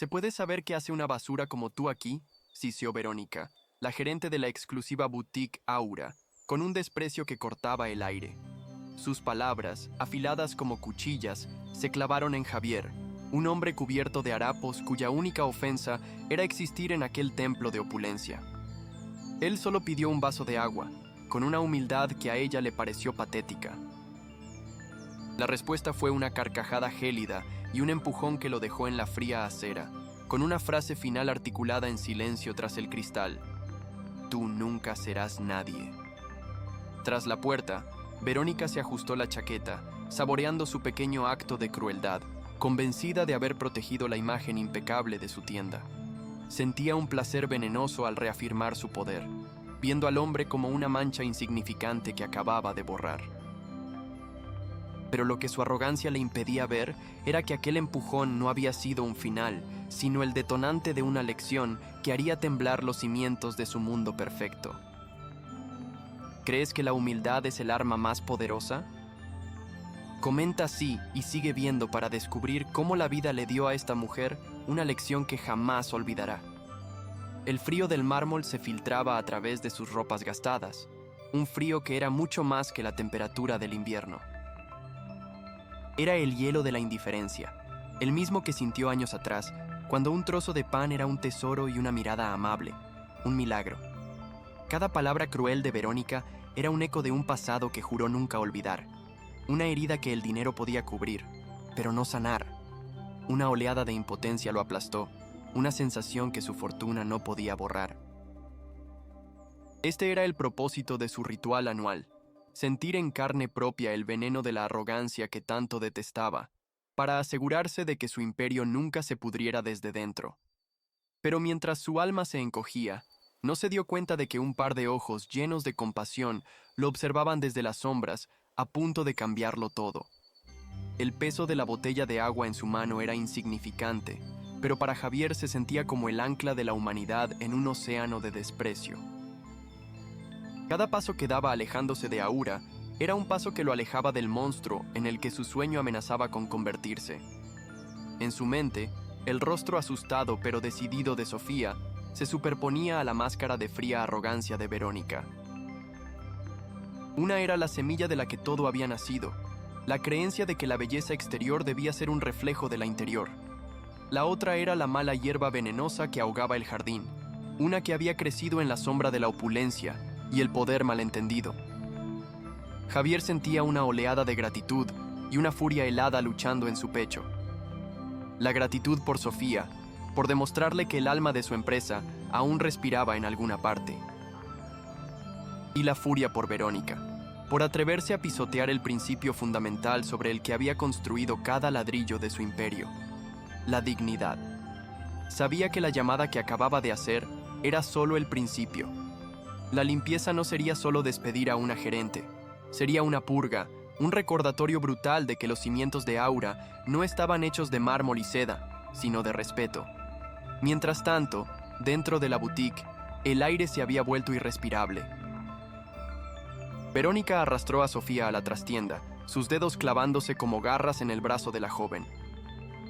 ¿Se puede saber qué hace una basura como tú aquí? Sisió Verónica, la gerente de la exclusiva boutique Aura, con un desprecio que cortaba el aire. Sus palabras, afiladas como cuchillas, se clavaron en Javier, un hombre cubierto de harapos cuya única ofensa era existir en aquel templo de opulencia. Él solo pidió un vaso de agua, con una humildad que a ella le pareció patética. La respuesta fue una carcajada gélida y un empujón que lo dejó en la fría acera, con una frase final articulada en silencio tras el cristal: «Tú nunca serás nadie». Tras la puerta, Verónica se ajustó la chaqueta, saboreando su pequeño acto de crueldad, convencida de haber protegido la imagen impecable de su tienda. Sentía un placer venenoso al reafirmar su poder, viendo al hombre como una mancha insignificante que acababa de borrar. Pero lo que su arrogancia le impedía ver era que aquel empujón no había sido un final, sino el detonante de una lección que haría temblar los cimientos de su mundo perfecto. ¿Crees que la humildad es el arma más poderosa? Comenta sí y sigue viendo para descubrir cómo la vida le dio a esta mujer una lección que jamás olvidará. El frío del mármol se filtraba a través de sus ropas gastadas, un frío que era mucho más que la temperatura del invierno. Era el hielo de la indiferencia, el mismo que sintió años atrás, cuando un trozo de pan era un tesoro y una mirada amable, un milagro. Cada palabra cruel de Verónica era un eco de un pasado que juró nunca olvidar, una herida que el dinero podía cubrir, pero no sanar. Una oleada de impotencia lo aplastó, una sensación que su fortuna no podía borrar. Este era el propósito de su ritual anual: sentir en carne propia el veneno de la arrogancia que tanto detestaba, para asegurarse de que su imperio nunca se pudriera desde dentro. Pero mientras su alma se encogía, no se dio cuenta de que un par de ojos llenos de compasión lo observaban desde las sombras, a punto de cambiarlo todo. El peso de la botella de agua en su mano era insignificante, pero para Javier se sentía como el ancla de la humanidad en un océano de desprecio. Cada paso que daba alejándose de Aura era un paso que lo alejaba del monstruo en el que su sueño amenazaba con convertirse. En su mente, el rostro asustado pero decidido de Sofía se superponía a la máscara de fría arrogancia de Verónica. Una era la semilla de la que todo había nacido, la creencia de que la belleza exterior debía ser un reflejo de la interior. La otra era la mala hierba venenosa que ahogaba el jardín, una que había crecido en la sombra de la opulencia y el poder malentendido. Javier sentía una oleada de gratitud y una furia helada luchando en su pecho. La gratitud por Sofía, por demostrarle que el alma de su empresa aún respiraba en alguna parte. Y la furia por Verónica, por atreverse a pisotear el principio fundamental sobre el que había construido cada ladrillo de su imperio: la dignidad. Sabía que la llamada que acababa de hacer era solo el principio. La limpieza no sería solo despedir a una gerente, sería una purga, un recordatorio brutal de que los cimientos de Aura no estaban hechos de mármol y seda, sino de respeto. Mientras tanto, dentro de la boutique, el aire se había vuelto irrespirable. Verónica arrastró a Sofía a la trastienda, sus dedos clavándose como garras en el brazo de la joven.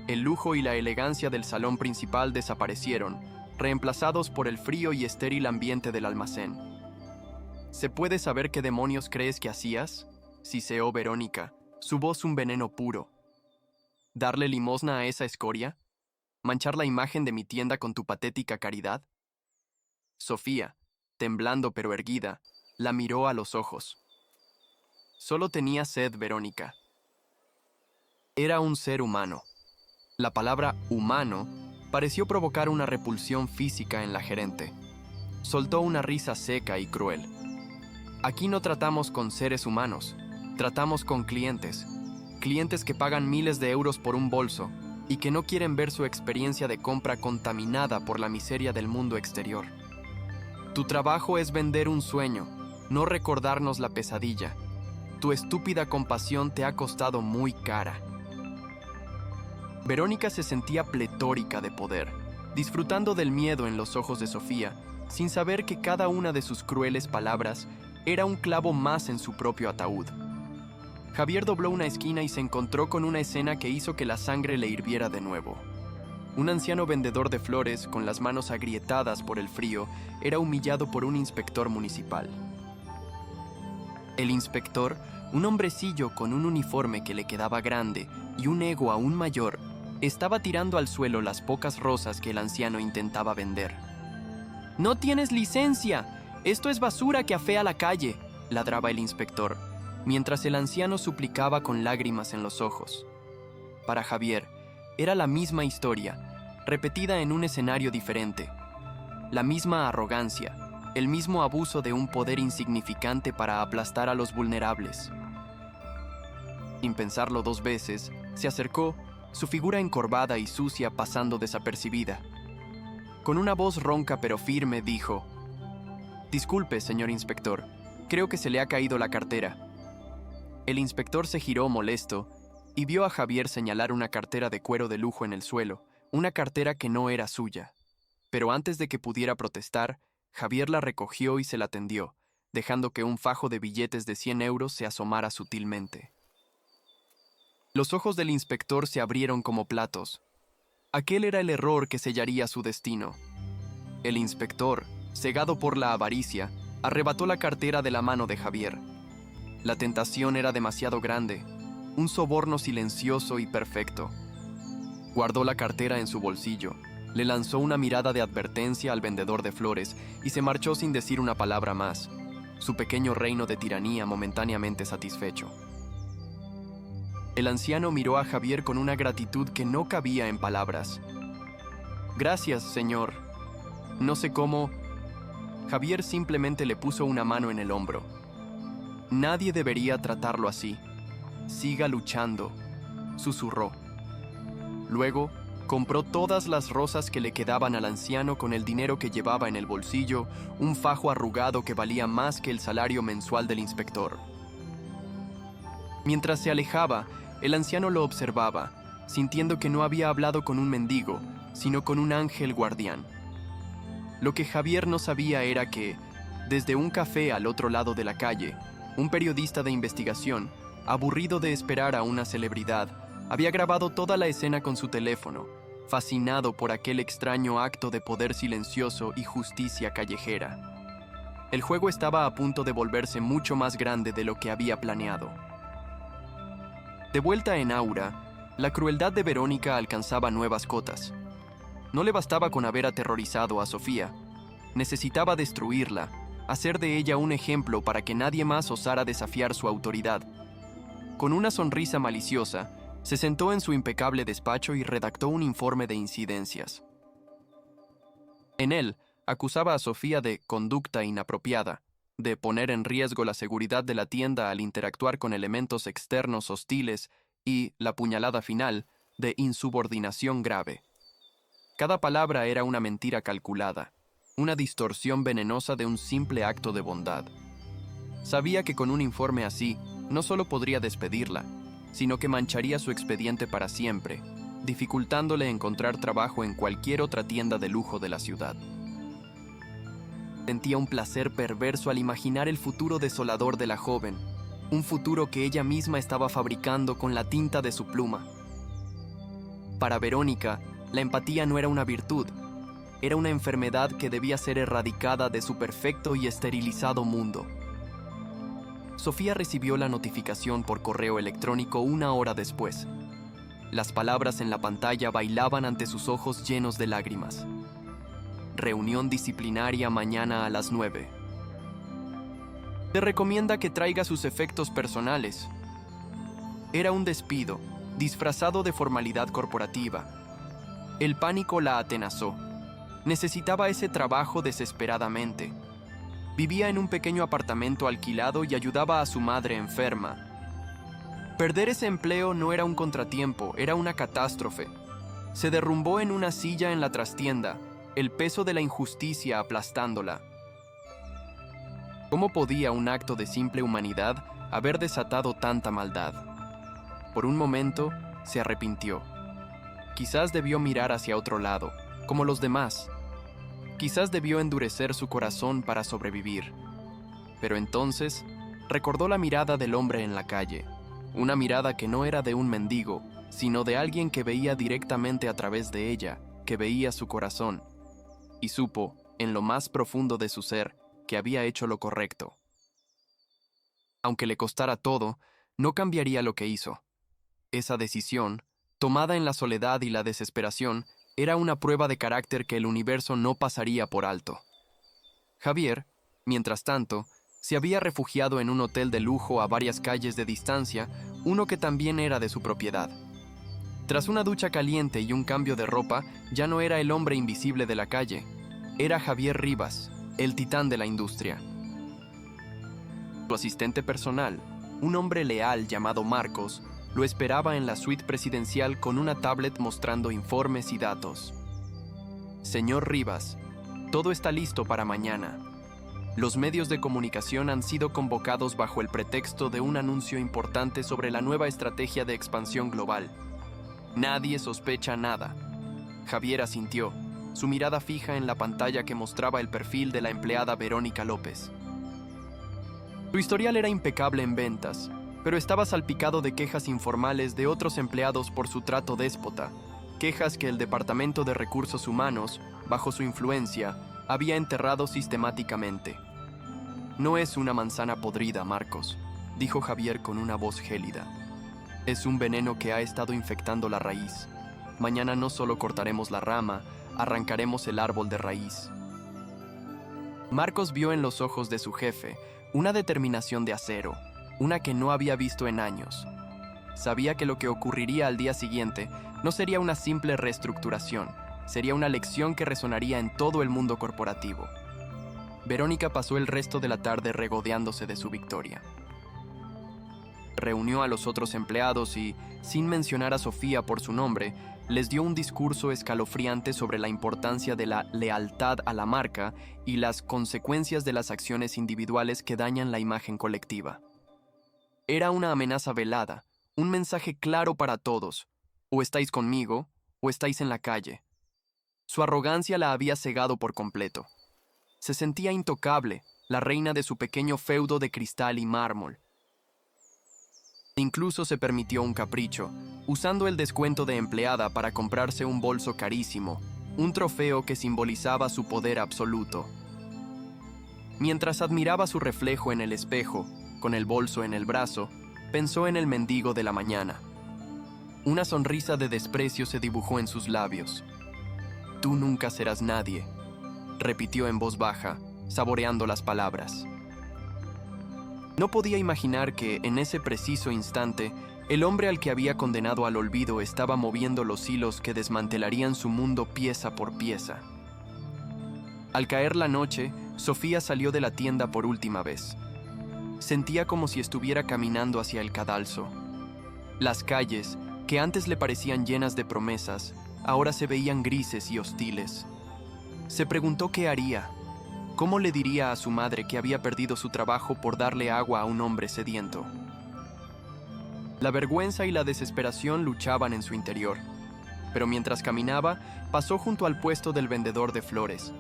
El lujo y la elegancia del salón principal desaparecieron, reemplazados por el frío y estéril ambiente del almacén. ¿Se puede saber qué demonios crees que hacías?, siseó Verónica, su voz un veneno puro. ¿Darle limosna a esa escoria? ¿Manchar la imagen de mi tienda con tu patética caridad? Sofía, temblando pero erguida, la miró a los ojos. Solo tenía sed, Verónica. Era un ser humano. La palabra humano pareció provocar una repulsión física en la gerente. Soltó una risa seca y cruel. Aquí no tratamos con seres humanos, tratamos con clientes. Clientes que pagan miles de euros por un bolso y que no quieren ver su experiencia de compra contaminada por la miseria del mundo exterior. Tu trabajo es vender un sueño, no recordarnos la pesadilla. Tu estúpida compasión te ha costado muy cara. Verónica se sentía pletórica de poder, disfrutando del miedo en los ojos de Sofía, sin saber que cada una de sus crueles palabras era un clavo más en su propio ataúd. Javier dobló una esquina y se encontró con una escena que hizo que la sangre le hirviera de nuevo. Un anciano vendedor de flores, con las manos agrietadas por el frío, era humillado por un inspector municipal. El inspector, un hombrecillo con un uniforme que le quedaba grande y un ego aún mayor, estaba tirando al suelo las pocas rosas que el anciano intentaba vender. «¡No tienes licencia! ¡Esto es basura que afea la calle!», ladraba el inspector, mientras el anciano suplicaba con lágrimas en los ojos. Para Javier, era la misma historia, repetida en un escenario diferente. La misma arrogancia, el mismo abuso de un poder insignificante para aplastar a los vulnerables. Sin pensarlo dos veces, se acercó, su figura encorvada y sucia pasando desapercibida. Con una voz ronca pero firme dijo: «Disculpe, señor inspector, creo que se le ha caído la cartera». El inspector se giró molesto y vio a Javier señalar una cartera de cuero de lujo en el suelo, una cartera que no era suya. Pero antes de que pudiera protestar, Javier la recogió y se la tendió, dejando que un fajo de billetes de 100 euros se asomara sutilmente. Los ojos del inspector se abrieron como platos. Aquel era el error que sellaría su destino. El inspector, cegado por la avaricia, arrebató la cartera de la mano de Javier. La tentación era demasiado grande, un soborno silencioso y perfecto. Guardó la cartera en su bolsillo, le lanzó una mirada de advertencia al vendedor de flores y se marchó sin decir una palabra más, su pequeño reino de tiranía momentáneamente satisfecho. El anciano miró a Javier con una gratitud que no cabía en palabras. «Gracias, señor. No sé cómo...». Javier simplemente le puso una mano en el hombro. «Nadie debería tratarlo así. Siga luchando», susurró. Luego, compró todas las rosas que le quedaban al anciano con el dinero que llevaba en el bolsillo, un fajo arrugado que valía más que el salario mensual del inspector. Mientras se alejaba, el anciano lo observaba, sintiendo que no había hablado con un mendigo, sino con un ángel guardián. Lo que Javier no sabía era que, desde un café al otro lado de la calle, un periodista de investigación, aburrido de esperar a una celebridad, había grabado toda la escena con su teléfono, fascinado por aquel extraño acto de poder silencioso y justicia callejera. El juego estaba a punto de volverse mucho más grande de lo que había planeado. De vuelta en Aura, la crueldad de Verónica alcanzaba nuevas cotas. No le bastaba con haber aterrorizado a Sofía. Necesitaba destruirla, hacer de ella un ejemplo para que nadie más osara desafiar su autoridad. Con una sonrisa maliciosa, se sentó en su impecable despacho y redactó un informe de incidencias. En él, acusaba a Sofía de conducta inapropiada, de poner en riesgo la seguridad de la tienda al interactuar con elementos externos hostiles y, la puñalada final, de insubordinación grave. Cada palabra era una mentira calculada, una distorsión venenosa de un simple acto de bondad. Sabía que con un informe así, no solo podría despedirla, sino que mancharía su expediente para siempre, dificultándole encontrar trabajo en cualquier otra tienda de lujo de la ciudad. Sentía un placer perverso al imaginar el futuro desolador de la joven, un futuro que ella misma estaba fabricando con la tinta de su pluma. Para Verónica, la empatía no era una virtud, era una enfermedad que debía ser erradicada de su perfecto y esterilizado mundo. Sofía recibió la notificación por correo electrónico 1 hora después. Las palabras en la pantalla bailaban ante sus ojos llenos de lágrimas. Reunión disciplinaria mañana a las 9. Te recomienda que traiga sus efectos personales. Era un despido, disfrazado de formalidad corporativa. El pánico la atenazó. Necesitaba ese trabajo desesperadamente. Vivía en un pequeño apartamento alquilado y ayudaba a su madre enferma. Perder ese empleo no era un contratiempo, era una catástrofe. Se derrumbó en una silla en la trastienda, el peso de la injusticia aplastándola. ¿Cómo podía un acto de simple humanidad haber desatado tanta maldad? Por un momento, se arrepintió. Quizás debió mirar hacia otro lado, como los demás. Quizás debió endurecer su corazón para sobrevivir. Pero entonces, recordó la mirada del hombre en la calle, una mirada que no era de un mendigo, sino de alguien que veía directamente a través de ella, que veía su corazón, y supo, en lo más profundo de su ser, que había hecho lo correcto. Aunque le costara todo, no cambiaría lo que hizo. Esa decisión, tomada en la soledad y la desesperación, era una prueba de carácter que el universo no pasaría por alto. Javier, mientras tanto, se había refugiado en un hotel de lujo a varias calles de distancia, uno que también era de su propiedad. Tras una ducha caliente y un cambio de ropa, ya no era el hombre invisible de la calle. Era Javier Rivas, el titán de la industria. Su asistente personal, un hombre leal llamado Marcos, lo esperaba en la suite presidencial con una tablet mostrando informes y datos. Señor Rivas, todo está listo para mañana. Los medios de comunicación han sido convocados bajo el pretexto de un anuncio importante sobre la nueva estrategia de expansión global. Nadie sospecha nada. Javier asintió, su mirada fija en la pantalla que mostraba el perfil de la empleada Verónica López. Su historial era impecable en ventas, pero estaba salpicado de quejas informales de otros empleados por su trato déspota, quejas que el Departamento de Recursos Humanos, bajo su influencia, había enterrado sistemáticamente. No es una manzana podrida, Marcos, dijo Javier con una voz gélida. Es un veneno que ha estado infectando la raíz. Mañana no solo cortaremos la rama, arrancaremos el árbol de raíz. Marcos vio en los ojos de su jefe una determinación de acero, una que no había visto en años. Sabía que lo que ocurriría al día siguiente no sería una simple reestructuración, sería una lección que resonaría en todo el mundo corporativo. Verónica pasó el resto de la tarde regodeándose de su victoria. Reunió a los otros empleados y, sin mencionar a Sofía por su nombre, les dio un discurso escalofriante sobre la importancia de la lealtad a la marca y las consecuencias de las acciones individuales que dañan la imagen colectiva. Era una amenaza velada, un mensaje claro para todos. O estáis conmigo, o estáis en la calle. Su arrogancia la había cegado por completo. Se sentía intocable, la reina de su pequeño feudo de cristal y mármol. Incluso se permitió un capricho, usando el descuento de empleada para comprarse un bolso carísimo, un trofeo que simbolizaba su poder absoluto. Mientras admiraba su reflejo en el espejo, con el bolso en el brazo, pensó en el mendigo de la mañana. Una sonrisa de desprecio se dibujó en sus labios. «Tú nunca serás nadie», repitió en voz baja, saboreando las palabras. No podía imaginar que, en ese preciso instante, el hombre al que había condenado al olvido estaba moviendo los hilos que desmantelarían su mundo pieza por pieza. Al caer la noche, Sofía salió de la tienda por última vez. Sentía como si estuviera caminando hacia el cadalso. Las calles, que antes le parecían llenas de promesas, ahora se veían grises y hostiles. Se preguntó qué haría. ¿Cómo le diría a su madre que había perdido su trabajo por darle agua a un hombre sediento? La vergüenza y la desesperación luchaban en su interior. Pero mientras caminaba, pasó junto al puesto del vendedor de flores.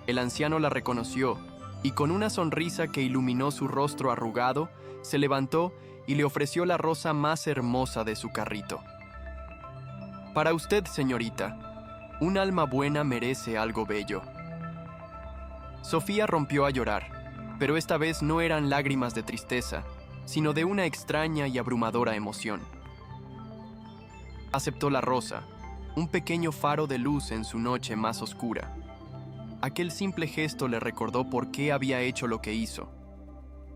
El anciano la reconoció y, con una sonrisa que iluminó su rostro arrugado, se levantó y le ofreció la rosa más hermosa de su carrito. «Para usted, señorita, un alma buena merece algo bello». Sofía rompió a llorar, pero esta vez no eran lágrimas de tristeza, sino de una extraña y abrumadora emoción. Aceptó la rosa, un pequeño faro de luz en su noche más oscura. Aquel simple gesto le recordó por qué había hecho lo que hizo.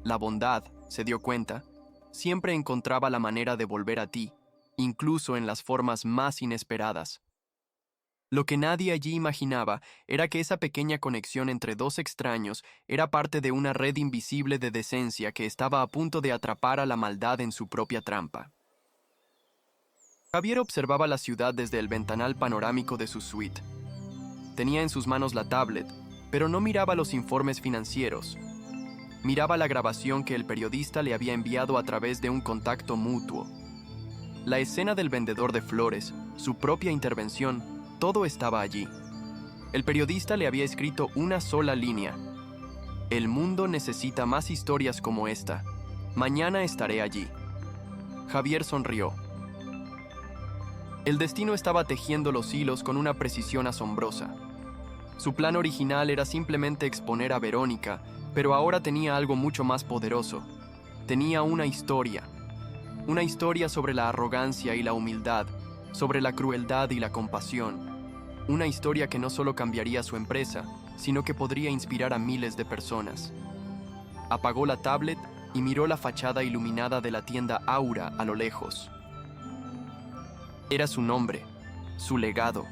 La bondad, se dio cuenta, siempre encontraba la manera de volver a ti, incluso en las formas más inesperadas. Lo que nadie allí imaginaba era que esa pequeña conexión entre dos extraños era parte de una red invisible de decencia que estaba a punto de atrapar a la maldad en su propia trampa. Javier observaba la ciudad desde el ventanal panorámico de su suite. Tenía en sus manos la tablet, pero no miraba los informes financieros. Miraba la grabación que el periodista le había enviado a través de un contacto mutuo. La escena del vendedor de flores, su propia intervención, todo estaba allí. El periodista le había escrito una sola línea: «El mundo necesita más historias como esta. Mañana estaré allí». Javier sonrió. El destino estaba tejiendo los hilos con una precisión asombrosa. Su plan original era simplemente exponer a Verónica, pero ahora tenía algo mucho más poderoso. Tenía una historia sobre la arrogancia y la humildad, sobre la crueldad y la compasión. Una historia que no solo cambiaría su empresa, sino que podría inspirar a miles de personas. Apagó la tablet y miró la fachada iluminada de la tienda Aura a lo lejos. Era su nombre, su legado,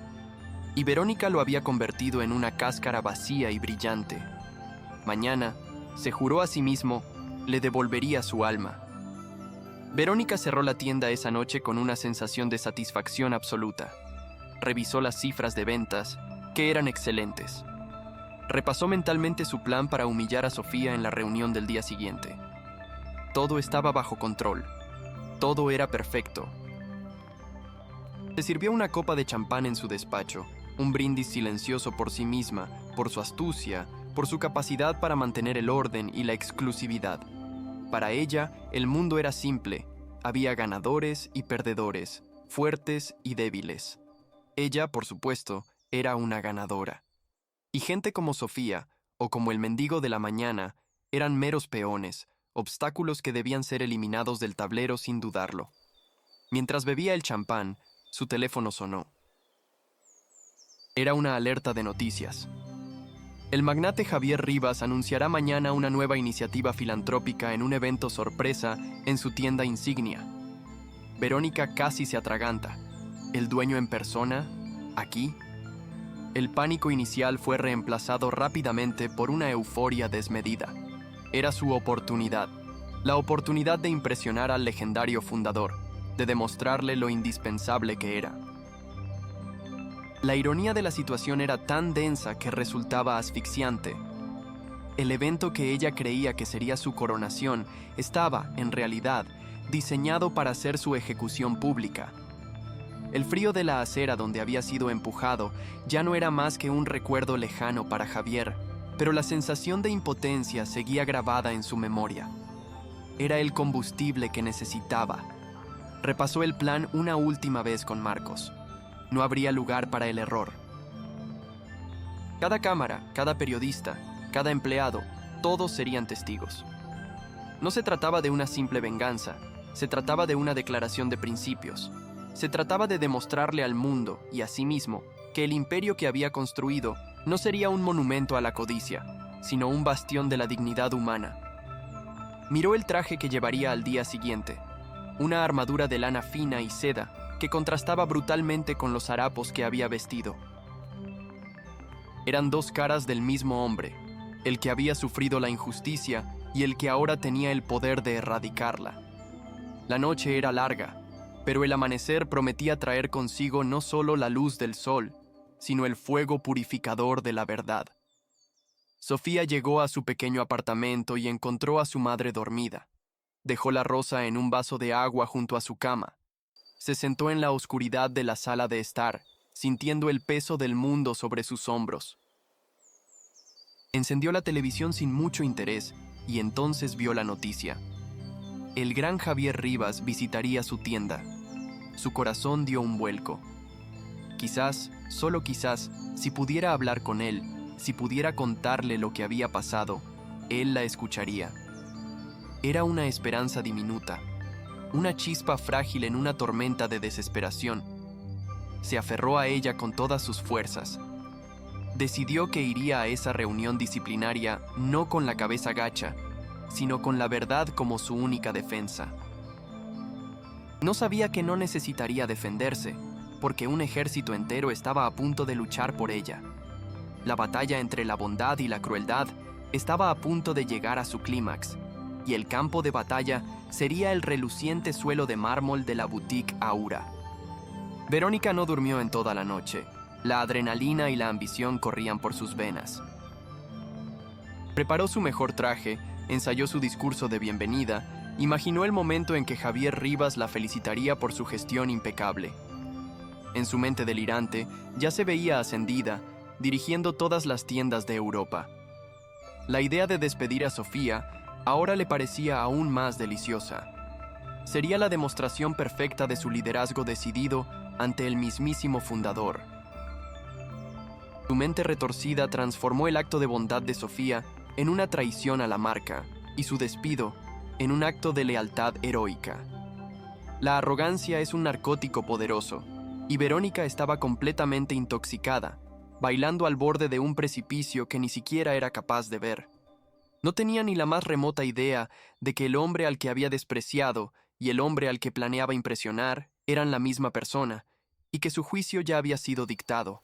y Verónica lo había convertido en una cáscara vacía y brillante. Mañana, se juró a sí mismo, le devolvería su alma. Verónica cerró la tienda esa noche con una sensación de satisfacción absoluta. Revisó las cifras de ventas, que eran excelentes. Repasó mentalmente su plan para humillar a Sofía en la reunión del día siguiente. Todo estaba bajo control. Todo era perfecto. Se sirvió una copa de champán en su despacho, un brindis silencioso por sí misma, por su astucia, por su capacidad para mantener el orden y la exclusividad. Para ella, el mundo era simple. Había ganadores y perdedores, fuertes y débiles. Ella, por supuesto, era una ganadora. Y gente como Sofía, o como el mendigo de la mañana, eran meros peones, obstáculos que debían ser eliminados del tablero sin dudarlo. Mientras bebía el champán, su teléfono sonó. Era una alerta de noticias. El magnate Javier Rivas anunciará mañana una nueva iniciativa filantrópica en un evento sorpresa en su tienda insignia. Verónica casi se atraganta. ¿El dueño en persona? ¿Aquí? El pánico inicial fue reemplazado rápidamente por una euforia desmedida. Era su oportunidad. La oportunidad de impresionar al legendario fundador, de demostrarle lo indispensable que era. La ironía de la situación era tan densa que resultaba asfixiante. El evento que ella creía que sería su coronación estaba, en realidad, diseñado para ser su ejecución pública. El frío de la acera donde había sido empujado ya no era más que un recuerdo lejano para Javier, pero la sensación de impotencia seguía grabada en su memoria. Era el combustible que necesitaba. Repasó el plan una última vez con Marcos. No habría lugar para el error. Cada cámara, cada periodista, cada empleado, todos serían testigos. No se trataba de una simple venganza, se trataba de una declaración de principios. Se trataba de demostrarle al mundo y a sí mismo que el imperio que había construido no sería un monumento a la codicia, sino un bastión de la dignidad humana. Miró el traje que llevaría al día siguiente, una armadura de lana fina y seda que contrastaba brutalmente con los harapos que había vestido. Eran dos caras del mismo hombre, el que había sufrido la injusticia y el que ahora tenía el poder de erradicarla. La noche era larga, pero el amanecer prometía traer consigo no solo la luz del sol, sino el fuego purificador de la verdad. Sofía llegó a su pequeño apartamento y encontró a su madre dormida. Dejó la rosa en un vaso de agua junto a su cama. Se sentó en la oscuridad de la sala de estar, sintiendo el peso del mundo sobre sus hombros. Encendió la televisión sin mucho interés y entonces vio la noticia. El gran Javier Rivas visitaría su tienda. Su corazón dio un vuelco. Quizás, solo quizás, si pudiera hablar con él, si pudiera contarle lo que había pasado, él la escucharía. Era una esperanza diminuta, una chispa frágil en una tormenta de desesperación. Se aferró a ella con todas sus fuerzas. Decidió que iría a esa reunión disciplinaria no con la cabeza gacha, sino con la verdad como su única defensa. No sabía que no necesitaría defenderse, porque un ejército entero estaba a punto de luchar por ella. La batalla entre la bondad y la crueldad estaba a punto de llegar a su clímax, y el campo de batalla sería el reluciente suelo de mármol de la boutique Aura. Verónica no durmió en toda la noche. La adrenalina y la ambición corrían por sus venas. Preparó su mejor traje, ensayó su discurso de bienvenida, imaginó el momento en que Javier Rivas la felicitaría por su gestión impecable. En su mente delirante, ya se veía ascendida, dirigiendo todas las tiendas de Europa. La idea de despedir a Sofía ahora le parecía aún más deliciosa. Sería la demostración perfecta de su liderazgo decidido ante el mismísimo fundador. Su mente retorcida transformó el acto de bondad de Sofía en una traición a la marca y su despido en un acto de lealtad heroica. La arrogancia es un narcótico poderoso, y Verónica estaba completamente intoxicada, bailando al borde de un precipicio que ni siquiera era capaz de ver. No tenía ni la más remota idea de que el hombre al que había despreciado y el hombre al que planeaba impresionar eran la misma persona, y que su juicio ya había sido dictado.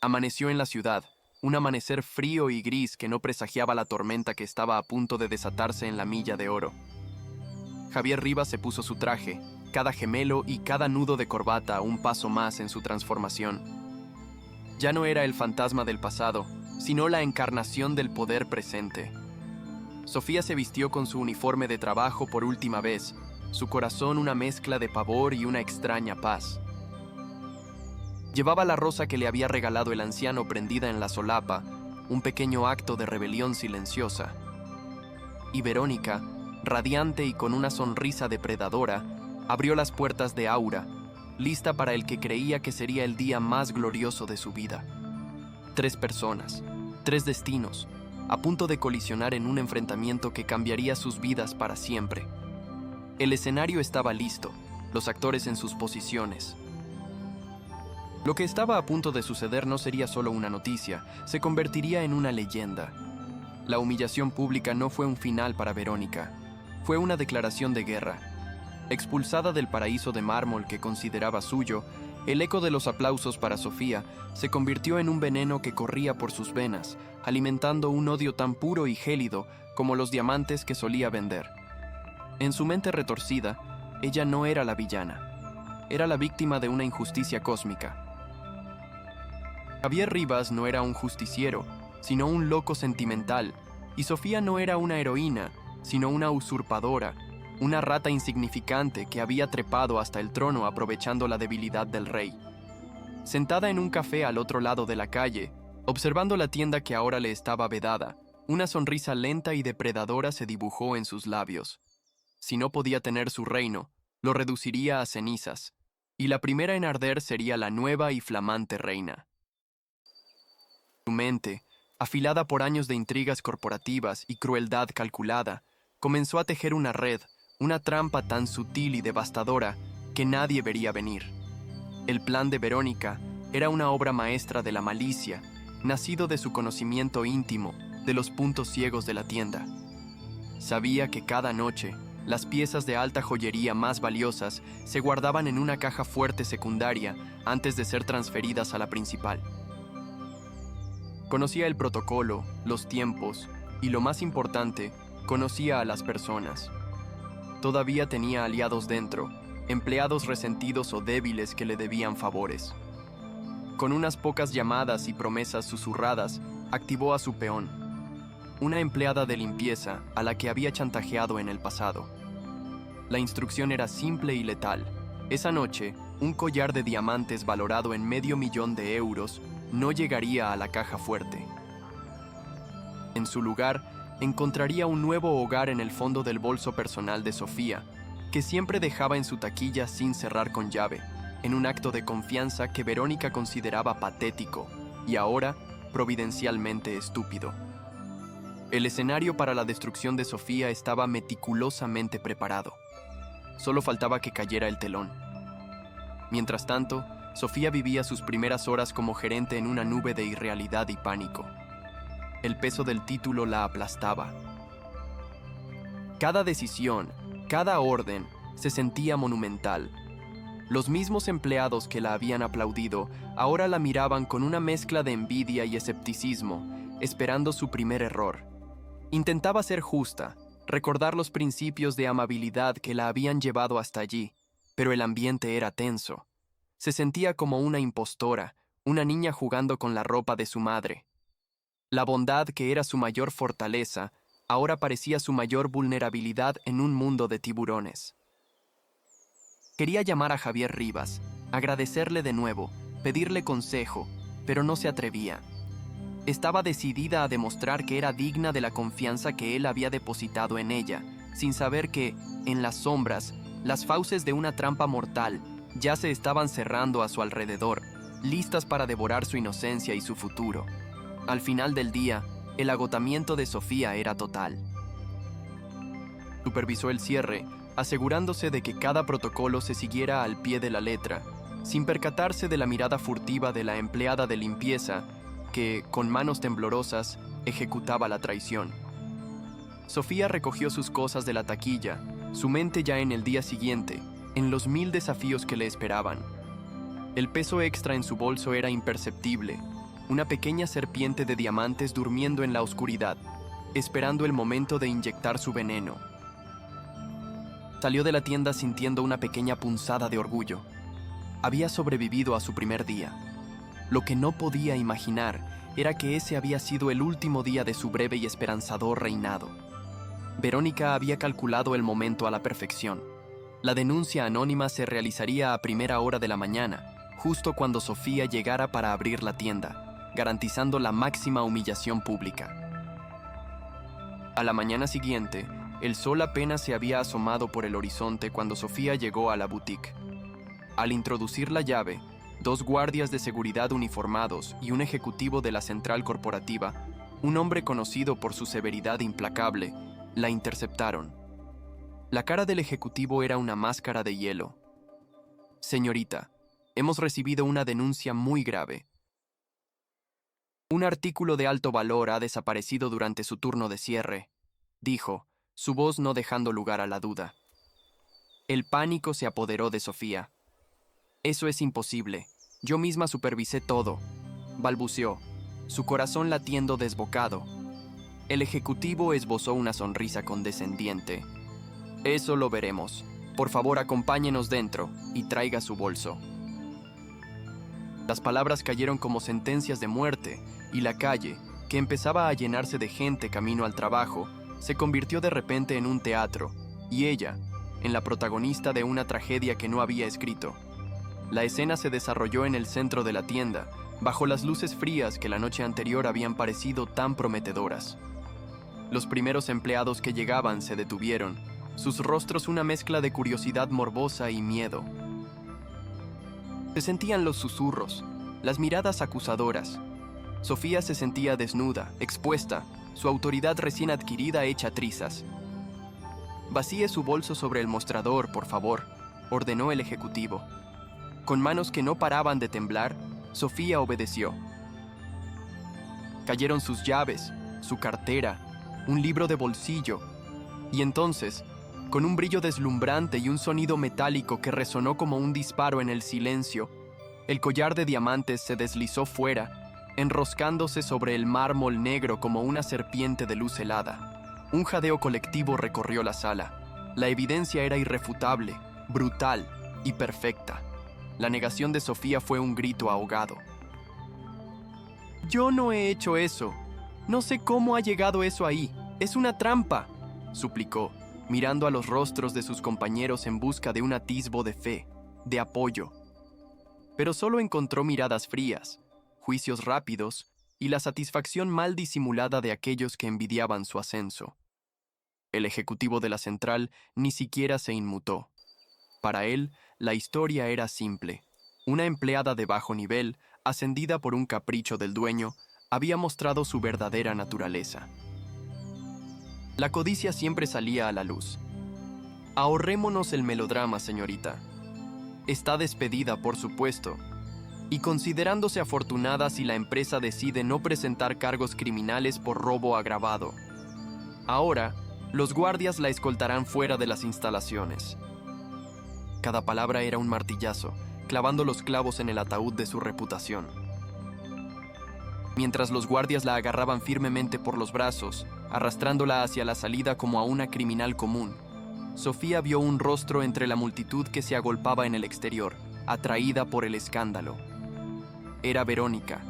Amaneció en la ciudad, un amanecer frío y gris que no presagiaba la tormenta que estaba a punto de desatarse en la Milla de Oro. Javier Rivas se puso su traje, cada gemelo y cada nudo de corbata un paso más en su transformación. Ya no era el fantasma del pasado, sino la encarnación del poder presente. Sofía se vistió con su uniforme de trabajo por última vez, su corazón una mezcla de pavor y una extraña paz. Llevaba la rosa que le había regalado el anciano prendida en la solapa, un pequeño acto de rebelión silenciosa. Y Verónica, radiante y con una sonrisa depredadora, abrió las puertas de Aura, lista para el que creía que sería el día más glorioso de su vida. 3 personas, 3 destinos, a punto de colisionar en un enfrentamiento que cambiaría sus vidas para siempre. El escenario estaba listo, los actores en sus posiciones. Lo que estaba a punto de suceder no sería solo una noticia, se convertiría en una leyenda. La humillación pública no fue un final para Verónica, fue una declaración de guerra. Expulsada del paraíso de mármol que consideraba suyo, el eco de los aplausos para Sofía se convirtió en un veneno que corría por sus venas, alimentando un odio tan puro y gélido como los diamantes que solía vender. En su mente retorcida, ella no era la villana, era la víctima de una injusticia cósmica. Javier Rivas no era un justiciero, sino un loco sentimental, y Sofía no era una heroína, sino una usurpadora, una rata insignificante que había trepado hasta el trono aprovechando la debilidad del rey. Sentada en un café al otro lado de la calle, observando la tienda que ahora le estaba vedada, una sonrisa lenta y depredadora se dibujó en sus labios. Si no podía tener su reino, lo reduciría a cenizas, y la primera en arder sería la nueva y flamante reina. Su mente, afilada por años de intrigas corporativas y crueldad calculada, comenzó a tejer una red, una trampa tan sutil y devastadora que nadie vería venir. El plan de Verónica era una obra maestra de la malicia, nacido de su conocimiento íntimo de los puntos ciegos de la tienda. Sabía que cada noche, las piezas de alta joyería más valiosas se guardaban en una caja fuerte secundaria antes de ser transferidas a la principal. Conocía el protocolo, los tiempos y, lo más importante, conocía a las personas. Todavía tenía aliados dentro, empleados resentidos o débiles que le debían favores. Con unas pocas llamadas y promesas susurradas, activó a su peón, una empleada de limpieza a la que había chantajeado en el pasado. La instrucción era simple y letal. Esa noche, un collar de diamantes valorado en $500,000 no llegaría a la caja fuerte. En su lugar, encontraría un nuevo hogar en el fondo del bolso personal de Sofía, que siempre dejaba en su taquilla sin cerrar con llave, en un acto de confianza que Verónica consideraba patético y ahora providencialmente estúpido. El escenario para la destrucción de Sofía estaba meticulosamente preparado. Solo faltaba que cayera el telón. Mientras tanto, Sofía vivía sus primeras horas como gerente en una nube de irrealidad y pánico. El peso del título la aplastaba. Cada decisión, cada orden, se sentía monumental. Los mismos empleados que la habían aplaudido ahora la miraban con una mezcla de envidia y escepticismo, esperando su primer error. Intentaba ser justa, recordar los principios de amabilidad que la habían llevado hasta allí, pero el ambiente era tenso. Se sentía como una impostora, una niña jugando con la ropa de su madre. La bondad, que era su mayor fortaleza, ahora parecía su mayor vulnerabilidad en un mundo de tiburones. Quería llamar a Javier Rivas, agradecerle de nuevo, pedirle consejo, pero no se atrevía. Estaba decidida a demostrar que era digna de la confianza que él había depositado en ella, sin saber que, en las sombras, las fauces de una trampa mortal ya se estaban cerrando a su alrededor, listas para devorar su inocencia y su futuro. Al final del día, el agotamiento de Sofía era total. Supervisó el cierre, asegurándose de que cada protocolo se siguiera al pie de la letra, sin percatarse de la mirada furtiva de la empleada de limpieza que, con manos temblorosas, ejecutaba la traición. Sofía recogió sus cosas de la taquilla, su mente ya en el día siguiente, en los 1000 desafíos que le esperaban. El peso extra en su bolso era imperceptible, una pequeña serpiente de diamantes durmiendo en la oscuridad, esperando el momento de inyectar su veneno. Salió de la tienda sintiendo una pequeña punzada de orgullo. Había sobrevivido a su primer día. Lo que no podía imaginar era que ese había sido el último día de su breve y esperanzador reinado. Verónica había calculado el momento a la perfección. La denuncia anónima se realizaría a primera hora de la mañana, justo cuando Sofía llegara para abrir la tienda, garantizando la máxima humillación pública. A la mañana siguiente, el sol apenas se había asomado por el horizonte cuando Sofía llegó a la boutique. Al introducir la llave, 2 guardias de seguridad uniformados y un ejecutivo de la central corporativa, un hombre conocido por su severidad implacable, la interceptaron. La cara del ejecutivo era una máscara de hielo. «Señorita, hemos recibido una denuncia muy grave. Un artículo de alto valor ha desaparecido durante su turno de cierre», dijo, su voz no dejando lugar a la duda. El pánico se apoderó de Sofía. «Eso es imposible. Yo misma supervisé todo», balbuceó, su corazón latiendo desbocado. El ejecutivo esbozó una sonrisa condescendiente. «Eso lo veremos. Por favor, acompáñenos dentro y traiga su bolso». Las palabras cayeron como sentencias de muerte, y la calle, que empezaba a llenarse de gente camino al trabajo, se convirtió de repente en un teatro, y ella, en la protagonista de una tragedia que no había escrito. La escena se desarrolló en el centro de la tienda, bajo las luces frías que la noche anterior habían parecido tan prometedoras. Los primeros empleados que llegaban se detuvieron, sus rostros una mezcla de curiosidad morbosa y miedo. Se sentían los susurros, las miradas acusadoras. Sofía se sentía desnuda, expuesta, su autoridad recién adquirida hecha trizas. «Vacíe su bolso sobre el mostrador, por favor», ordenó el ejecutivo. Con manos que no paraban de temblar, Sofía obedeció. Cayeron sus llaves, su cartera, un libro de bolsillo, y entonces, con un brillo deslumbrante y un sonido metálico que resonó como un disparo en el silencio, el collar de diamantes se deslizó fuera, enroscándose sobre el mármol negro como una serpiente de luz helada. Un jadeo colectivo recorrió la sala. La evidencia era irrefutable, brutal y perfecta. La negación de Sofía fue un grito ahogado. «Yo no he hecho eso. No sé cómo ha llegado eso ahí. Es una trampa», suplicó, mirando a los rostros de sus compañeros en busca de un atisbo de fe, de apoyo. Pero solo encontró miradas frías, juicios rápidos y la satisfacción mal disimulada de aquellos que envidiaban su ascenso. El ejecutivo de la central ni siquiera se inmutó. Para él, la historia era simple. Una empleada de bajo nivel, ascendida por un capricho del dueño, había mostrado su verdadera naturaleza. La codicia siempre salía a la luz. «Ahorrémonos el melodrama, señorita. Está despedida, por supuesto, y considerándose afortunada si la empresa decide no presentar cargos criminales por robo agravado. Ahora, los guardias la escoltarán fuera de las instalaciones». Cada palabra era un martillazo, clavando los clavos en el ataúd de su reputación. Mientras los guardias la agarraban firmemente por los brazos, arrastrándola hacia la salida como a una criminal común, Sofía vio un rostro entre la multitud que se agolpaba en el exterior, atraída por el escándalo. Era Verónica.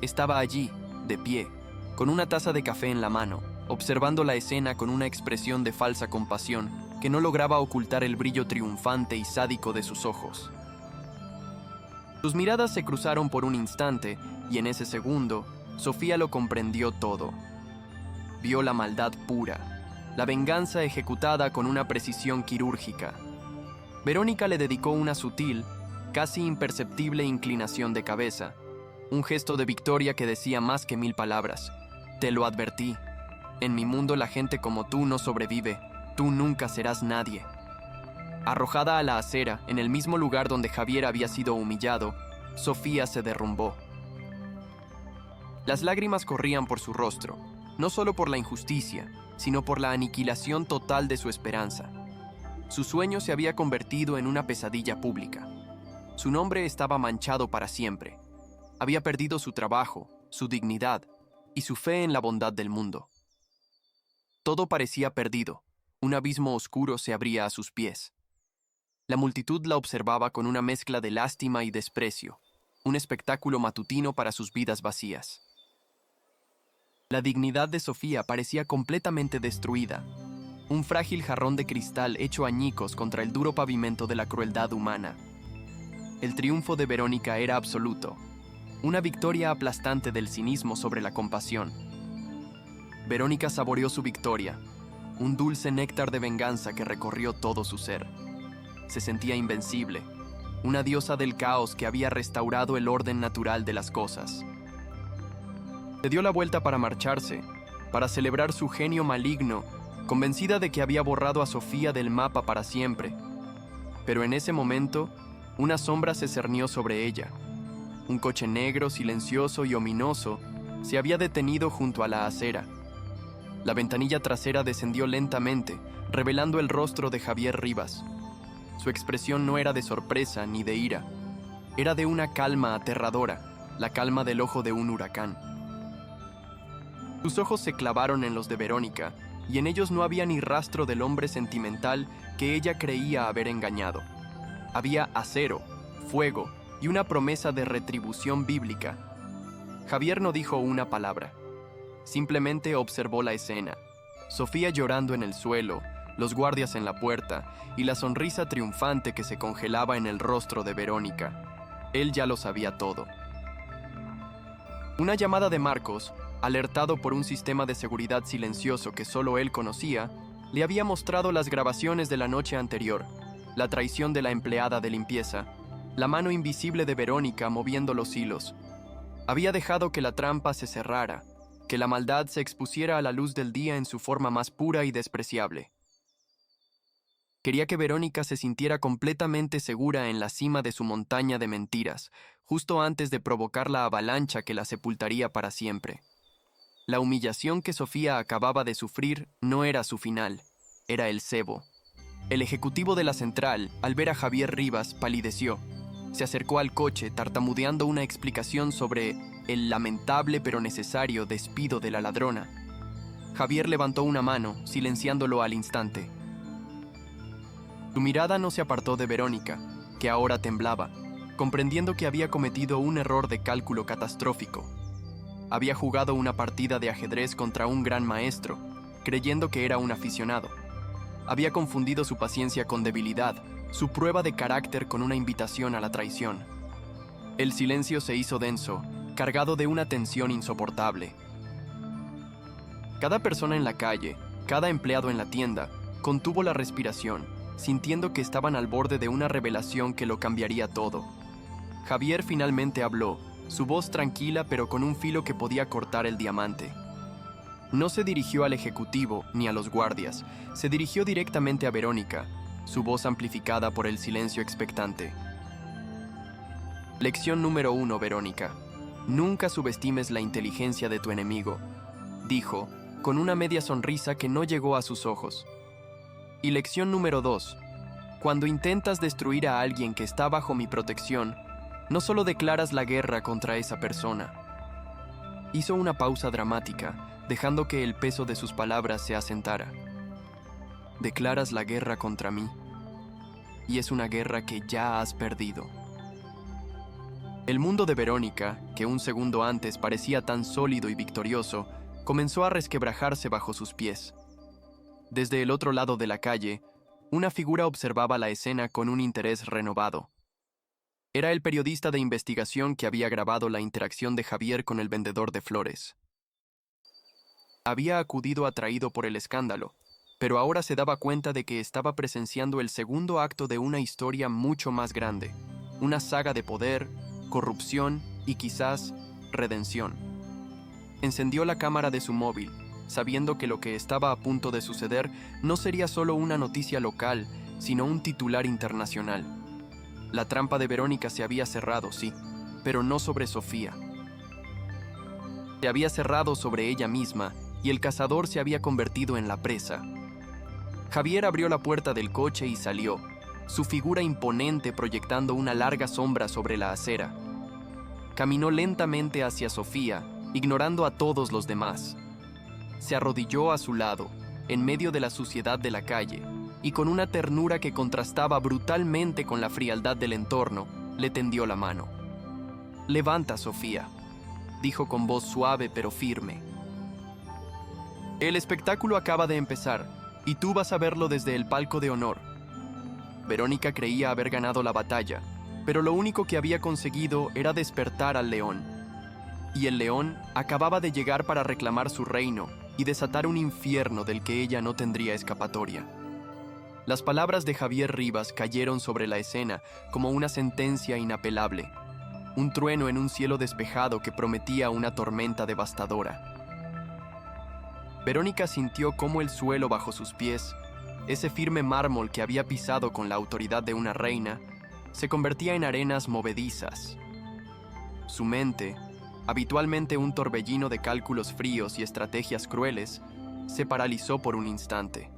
Estaba allí, de pie, con una taza de café en la mano, observando la escena con una expresión de falsa compasión que no lograba ocultar el brillo triunfante y sádico de sus ojos. Sus miradas se cruzaron por un instante y en ese segundo, Sofía lo comprendió todo. Vio la maldad pura, la venganza ejecutada con una precisión quirúrgica. Verónica le dedicó una sutil, casi imperceptible inclinación de cabeza, un gesto de victoria que decía más que 1000 palabras. Te lo advertí. En mi mundo la gente como tú no sobrevive. Tú nunca serás nadie. Arrojada a la acera, en el mismo lugar donde Javier había sido humillado, Sofía se derrumbó. Las lágrimas corrían por su rostro, no solo por la injusticia, sino por la aniquilación total de su esperanza. Su sueño se había convertido en una pesadilla pública. Su nombre estaba manchado para siempre. Había perdido su trabajo, su dignidad y su fe en la bondad del mundo. Todo parecía perdido. Un abismo oscuro se abría a sus pies. La multitud la observaba con una mezcla de lástima y desprecio, un espectáculo matutino para sus vidas vacías. La dignidad de Sofía parecía completamente destruida, un frágil jarrón de cristal hecho añicos contra el duro pavimento de la crueldad humana. El triunfo de Verónica era absoluto, una victoria aplastante del cinismo sobre la compasión. Verónica saboreó su victoria, un dulce néctar de venganza que recorrió todo su ser. Se sentía invencible, una diosa del caos que había restaurado el orden natural de las cosas. Se dio la vuelta para marcharse, para celebrar su genio maligno, convencida de que había borrado a Sofía del mapa para siempre. Pero en ese momento, una sombra se cernió sobre ella. Un coche negro, silencioso y ominoso se había detenido junto a la acera. La ventanilla trasera descendió lentamente, revelando el rostro de Javier Rivas. Su expresión no era de sorpresa ni de ira. Era de una calma aterradora, la calma del ojo de un huracán. Sus ojos se clavaron en los de Verónica, y en ellos no había ni rastro del hombre sentimental que ella creía haber engañado. Había acero, fuego y una promesa de retribución bíblica. Javier no dijo una palabra. Simplemente observó la escena. Sofía llorando en el suelo, los guardias en la puerta y la sonrisa triunfante que se congelaba en el rostro de Verónica. Él ya lo sabía todo. Una llamada de Marcos, alertado por un sistema de seguridad silencioso que solo él conocía, le había mostrado las grabaciones de la noche anterior, la traición de la empleada de limpieza, la mano invisible de Verónica moviendo los hilos. Había dejado que la trampa se cerrara, que la maldad se expusiera a la luz del día en su forma más pura y despreciable. Quería que Verónica se sintiera completamente segura en la cima de su montaña de mentiras, justo antes de provocar la avalancha que la sepultaría para siempre. La humillación que Sofía acababa de sufrir no era su final, era el cebo. El ejecutivo de la central, al ver a Javier Rivas, palideció. Se acercó al coche, tartamudeando una explicación sobre el lamentable pero necesario despido de la ladrona. Javier levantó una mano, silenciándolo al instante. Su mirada no se apartó de Verónica, que ahora temblaba, comprendiendo que había cometido un error de cálculo catastrófico. Había jugado una partida de ajedrez contra un gran maestro, creyendo que era un aficionado. Había confundido su paciencia con debilidad, su prueba de carácter con una invitación a la traición. El silencio se hizo denso, cargado de una tensión insoportable. Cada persona en la calle, cada empleado en la tienda, contuvo la respiración, sintiendo que estaban al borde de una revelación que lo cambiaría todo. Javier finalmente habló, su voz tranquila pero con un filo que podía cortar el diamante. No se dirigió al ejecutivo ni a los guardias, se dirigió directamente a Verónica, su voz amplificada por el silencio expectante. Lección número 1, Verónica. Nunca subestimes la inteligencia de tu enemigo, dijo, con una media sonrisa que no llegó a sus ojos. Y lección número 2. Cuando intentas destruir a alguien que está bajo mi protección, no solo declaras la guerra contra esa persona. Hizo una pausa dramática, dejando que el peso de sus palabras se asentara. Declaras la guerra contra mí, y es una guerra que ya has perdido. El mundo de Verónica, que un segundo antes parecía tan sólido y victorioso, comenzó a resquebrajarse bajo sus pies. Desde el otro lado de la calle, una figura observaba la escena con un interés renovado. Era el periodista de investigación que había grabado la interacción de Javier con el vendedor de flores. Había acudido atraído por el escándalo, pero ahora se daba cuenta de que estaba presenciando el segundo acto de una historia mucho más grande. una saga de poder, corrupción y quizás redención. Encendió la cámara de su móvil, sabiendo que lo que estaba a punto de suceder no sería solo una noticia local, sino un titular internacional. La trampa de Verónica se había cerrado, sí, pero no sobre Sofía. Se había cerrado sobre ella misma y el cazador se había convertido en la presa. Javier abrió la puerta del coche y salió, su figura imponente proyectando una larga sombra sobre la acera. Caminó lentamente hacia Sofía, ignorando a todos los demás. Se arrodilló a su lado, en medio de la suciedad de la calle, y con una ternura que contrastaba brutalmente con la frialdad del entorno, le tendió la mano. «Levanta, Sofía», dijo con voz suave pero firme. «El espectáculo acaba de empezar, y tú vas a verlo desde el palco de honor». Verónica creía haber ganado la batalla, pero lo único que había conseguido era despertar al león. Y el león acababa de llegar para reclamar su reino y desatar un infierno del que ella no tendría escapatoria. Las palabras de Javier Rivas cayeron sobre la escena como una sentencia inapelable, un trueno en un cielo despejado que prometía una tormenta devastadora. Verónica sintió cómo el suelo bajo sus pies, ese firme mármol que había pisado con la autoridad de una reina, se convertía en arenas movedizas. Su mente, habitualmente un torbellino de cálculos fríos y estrategias crueles, se paralizó por un instante.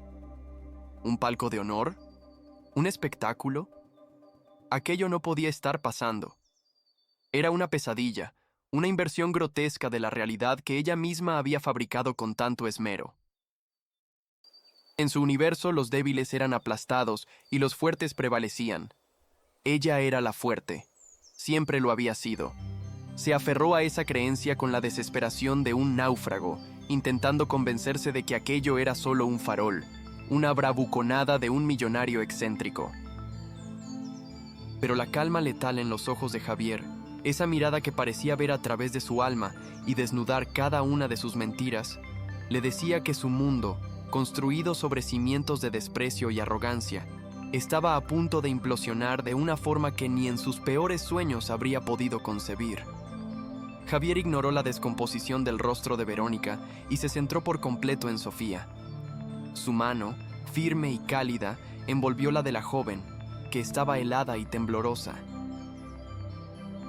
¿Un palco de honor? ¿Un espectáculo? Aquello no podía estar pasando. Era una pesadilla, una inversión grotesca de la realidad que ella misma había fabricado con tanto esmero. En su universo los débiles eran aplastados y los fuertes prevalecían. Ella era la fuerte. Siempre lo había sido. Se aferró a esa creencia con la desesperación de un náufrago, intentando convencerse de que aquello era solo un farol, una bravuconada de un millonario excéntrico. Pero la calma letal en los ojos de Javier, esa mirada que parecía ver a través de su alma y desnudar cada una de sus mentiras, le decía que su mundo, construido sobre cimientos de desprecio y arrogancia, estaba a punto de implosionar de una forma que ni en sus peores sueños habría podido concebir. Javier ignoró la descomposición del rostro de Verónica y se centró por completo en Sofía. Su mano, firme y cálida, envolvió la de la joven, que estaba helada y temblorosa.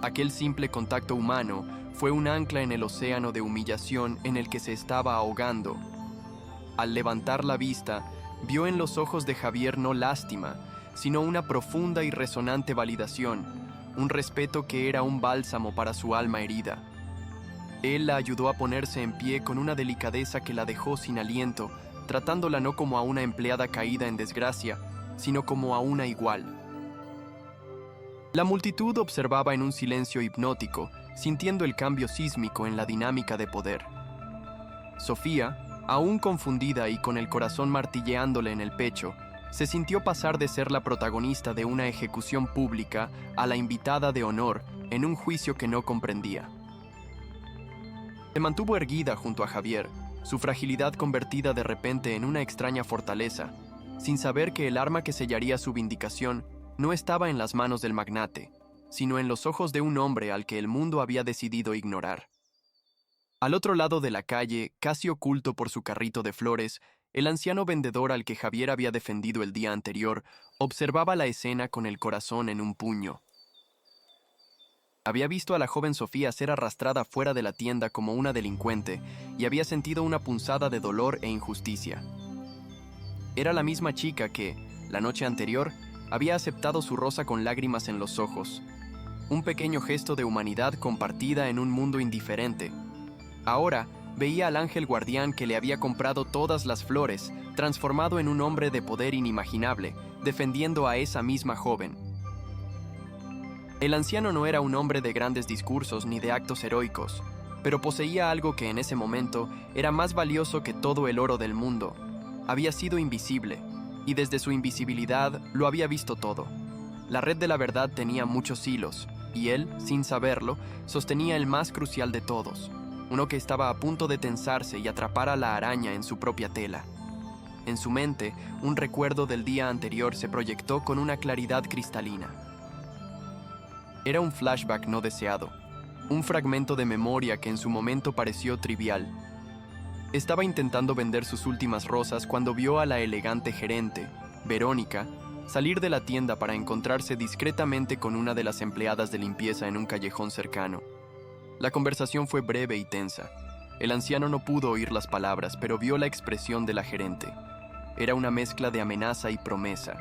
Aquel simple contacto humano fue un ancla en el océano de humillación en el que se estaba ahogando. Al levantar la vista, vio en los ojos de Javier no lástima, sino una profunda y resonante validación, un respeto que era un bálsamo para su alma herida. Él la ayudó a ponerse en pie con una delicadeza que la dejó sin aliento, tratándola no como a una empleada caída en desgracia, sino como a una igual. La multitud observaba en un silencio hipnótico, sintiendo el cambio sísmico en la dinámica de poder. Sofía, aún confundida y con el corazón martilleándole en el pecho, se sintió pasar de ser la protagonista de una ejecución pública a la invitada de honor en un juicio que no comprendía. Se mantuvo erguida junto a Javier, su fragilidad convertida de repente en una extraña fortaleza, sin saber que el arma que sellaría su vindicación no estaba en las manos del magnate, sino en los ojos de un hombre al que el mundo había decidido ignorar. Al otro lado de la calle, casi oculto por su carrito de flores, el anciano vendedor al que Javier había defendido el día anterior observaba la escena con el corazón en un puño. Había visto a la joven Sofía ser arrastrada fuera de la tienda como una delincuente y había sentido una punzada de dolor e injusticia. Era la misma chica que, la noche anterior, había aceptado su rosa con lágrimas en los ojos. Un pequeño gesto de humanidad compartida en un mundo indiferente. Ahora veía al ángel guardián que le había comprado todas las flores, transformado en un hombre de poder inimaginable, defendiendo a esa misma joven. El anciano no era un hombre de grandes discursos ni de actos heroicos, pero poseía algo que en ese momento era más valioso que todo el oro del mundo. Había sido invisible, y desde su invisibilidad lo había visto todo. La red de la verdad tenía muchos hilos, y él, sin saberlo, sostenía el más crucial de todos, uno que estaba a punto de tensarse y atrapar a la araña en su propia tela. En su mente, un recuerdo del día anterior se proyectó con una claridad cristalina. Era un flashback no deseado, un fragmento de memoria que en su momento pareció trivial. Estaba intentando vender sus últimas rosas cuando vio a la elegante gerente, Verónica, salir de la tienda para encontrarse discretamente con una de las empleadas de limpieza en un callejón cercano. La conversación fue breve y tensa. El anciano no pudo oír las palabras, pero vio la expresión de la gerente. Era una mezcla de amenaza y promesa.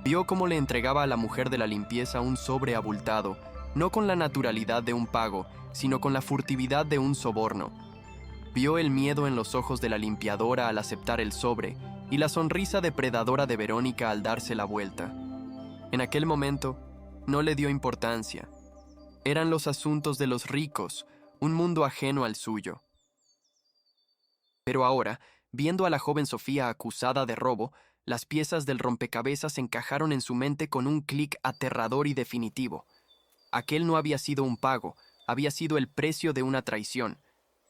Vio cómo le entregaba a la mujer de la limpieza un sobre abultado, no con la naturalidad de un pago, sino con la furtividad de un soborno. Vio el miedo en los ojos de la limpiadora al aceptar el sobre y la sonrisa depredadora de Verónica al darse la vuelta. En aquel momento, no le dio importancia. Eran los asuntos de los ricos, un mundo ajeno al suyo. Pero ahora, viendo a la joven Sofía acusada de robo, las piezas del rompecabezas encajaron en su mente con un clic aterrador y definitivo. Aquel no había sido un pago, había sido el precio de una traición.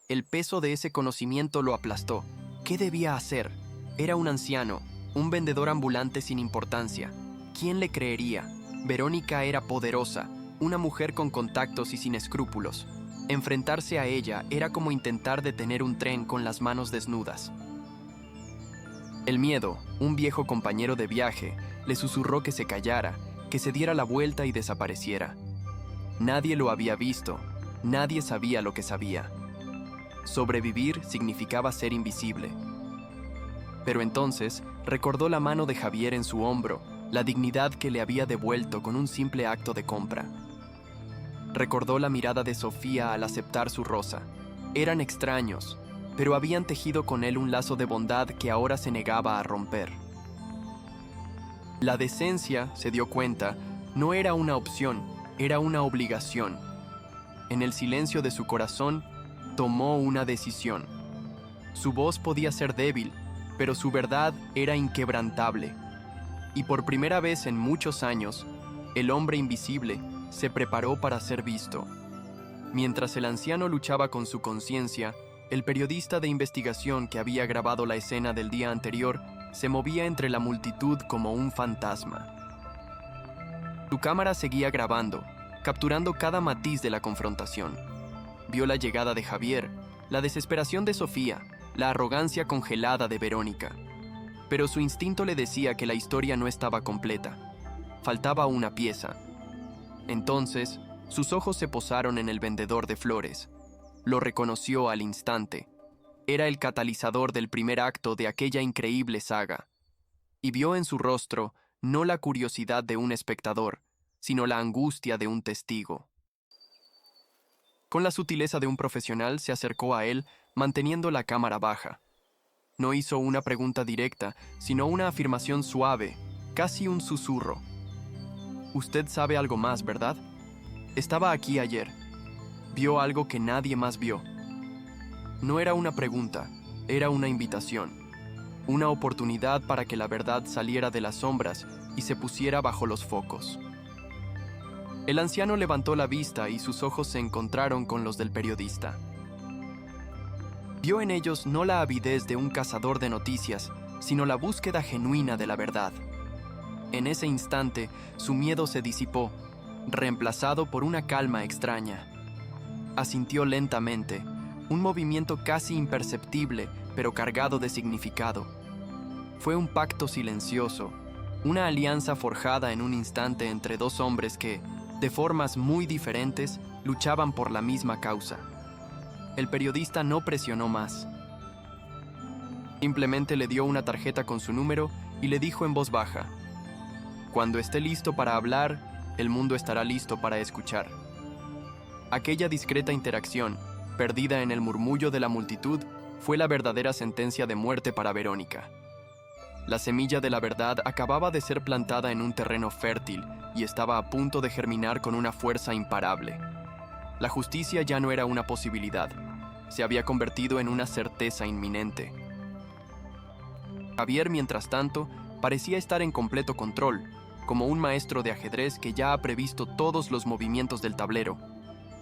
El peso de ese conocimiento lo aplastó. ¿Qué debía hacer? Era un anciano, un vendedor ambulante sin importancia. ¿Quién le creería? Verónica era poderosa, una mujer con contactos y sin escrúpulos. Enfrentarse a ella era como intentar detener un tren con las manos desnudas. El miedo, un viejo compañero de viaje, le susurró que se callara, que se diera la vuelta y desapareciera. Nadie lo había visto, nadie sabía lo que sabía. Sobrevivir significaba ser invisible. Pero entonces recordó la mano de Javier en su hombro, la dignidad que le había devuelto con un simple acto de compra. Recordó la mirada de Sofía al aceptar su rosa. Eran extraños, pero habían tejido con él un lazo de bondad que ahora se negaba a romper. La decencia, se dio cuenta, no era una opción, era una obligación. En el silencio de su corazón, tomó una decisión. Su voz podía ser débil, pero su verdad era inquebrantable. Y por primera vez en muchos años, el hombre invisible se preparó para ser visto. Mientras el anciano luchaba con su conciencia, el periodista de investigación que había grabado la escena del día anterior se movía entre la multitud como un fantasma. Su cámara seguía grabando, capturando cada matiz de la confrontación. Vio la llegada de Javier, la desesperación de Sofía, la arrogancia congelada de Verónica. Pero su instinto le decía que la historia no estaba completa. Faltaba una pieza. Entonces, sus ojos se posaron en el vendedor de flores. Lo reconoció al instante. Era el catalizador del primer acto de aquella increíble saga. Y vio en su rostro no la curiosidad de un espectador, sino la angustia de un testigo. Con la sutileza de un profesional se acercó a él, manteniendo la cámara baja. No hizo una pregunta directa, sino una afirmación suave, casi un susurro. Usted sabe algo más, ¿verdad? Estaba aquí ayer. Vio algo que nadie más vio. No era una pregunta, era una invitación. Una oportunidad para que la verdad saliera de las sombras y se pusiera bajo los focos. El anciano levantó la vista y sus ojos se encontraron con los del periodista. Vio en ellos no la avidez de un cazador de noticias, sino la búsqueda genuina de la verdad. En ese instante, su miedo se disipó, reemplazado por una calma extraña. Asintió lentamente, un movimiento casi imperceptible, pero cargado de significado. Fue un pacto silencioso, una alianza forjada en un instante entre dos hombres que, de formas muy diferentes, luchaban por la misma causa. El periodista no presionó más. Simplemente le dio una tarjeta con su número y le dijo en voz baja: «Cuando esté listo para hablar, el mundo estará listo para escuchar». Aquella discreta interacción, perdida en el murmullo de la multitud, fue la verdadera sentencia de muerte para Verónica. La semilla de la verdad acababa de ser plantada en un terreno fértil y estaba a punto de germinar con una fuerza imparable. La justicia ya no era una posibilidad, se había convertido en una certeza inminente. Javier, mientras tanto, parecía estar en completo control, como un maestro de ajedrez que ya ha previsto todos los movimientos del tablero.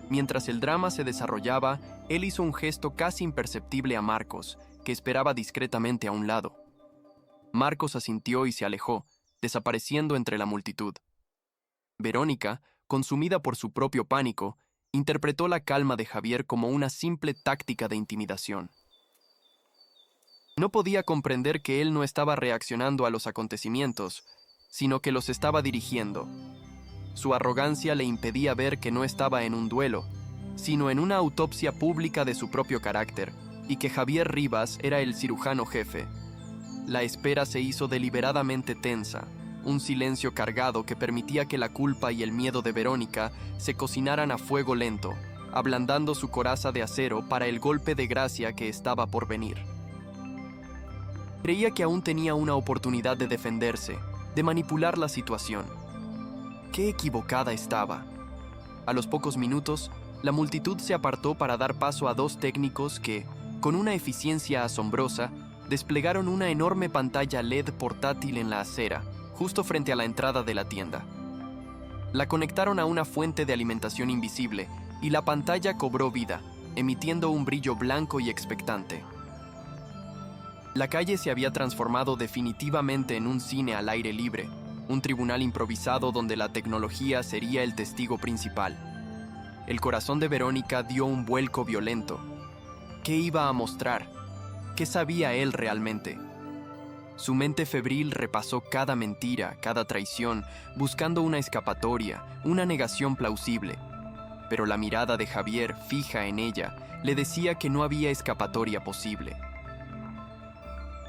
Mientras el drama se desarrollaba, él hizo un gesto casi imperceptible a Marcos, que esperaba discretamente a un lado. Marcos asintió y se alejó, desapareciendo entre la multitud. Verónica, consumida por su propio pánico, interpretó la calma de Javier como una simple táctica de intimidación. No podía comprender que él no estaba reaccionando a los acontecimientos, sino que los estaba dirigiendo. Su arrogancia le impedía ver que no estaba en un duelo, sino en una autopsia pública de su propio carácter, y que Javier Rivas era el cirujano jefe. La espera se hizo deliberadamente tensa, un silencio cargado que permitía que la culpa y el miedo de Verónica se cocinaran a fuego lento, ablandando su coraza de acero para el golpe de gracia que estaba por venir. Creía que aún tenía una oportunidad de defenderse, de manipular la situación. ¡Qué equivocada estaba! A los pocos minutos, la multitud se apartó para dar paso a dos técnicos que, con una eficiencia asombrosa, desplegaron una enorme pantalla LED portátil en la acera, justo frente a la entrada de la tienda. La conectaron a una fuente de alimentación invisible y la pantalla cobró vida, emitiendo un brillo blanco y expectante. La calle se había transformado definitivamente en un cine al aire libre, un tribunal improvisado donde la tecnología sería el testigo principal. El corazón de Verónica dio un vuelco violento. ¿Qué iba a mostrar? ¿Qué sabía él realmente? Su mente febril repasó cada mentira, cada traición, buscando una escapatoria, una negación plausible. Pero la mirada de Javier, fija en ella, le decía que no había escapatoria posible.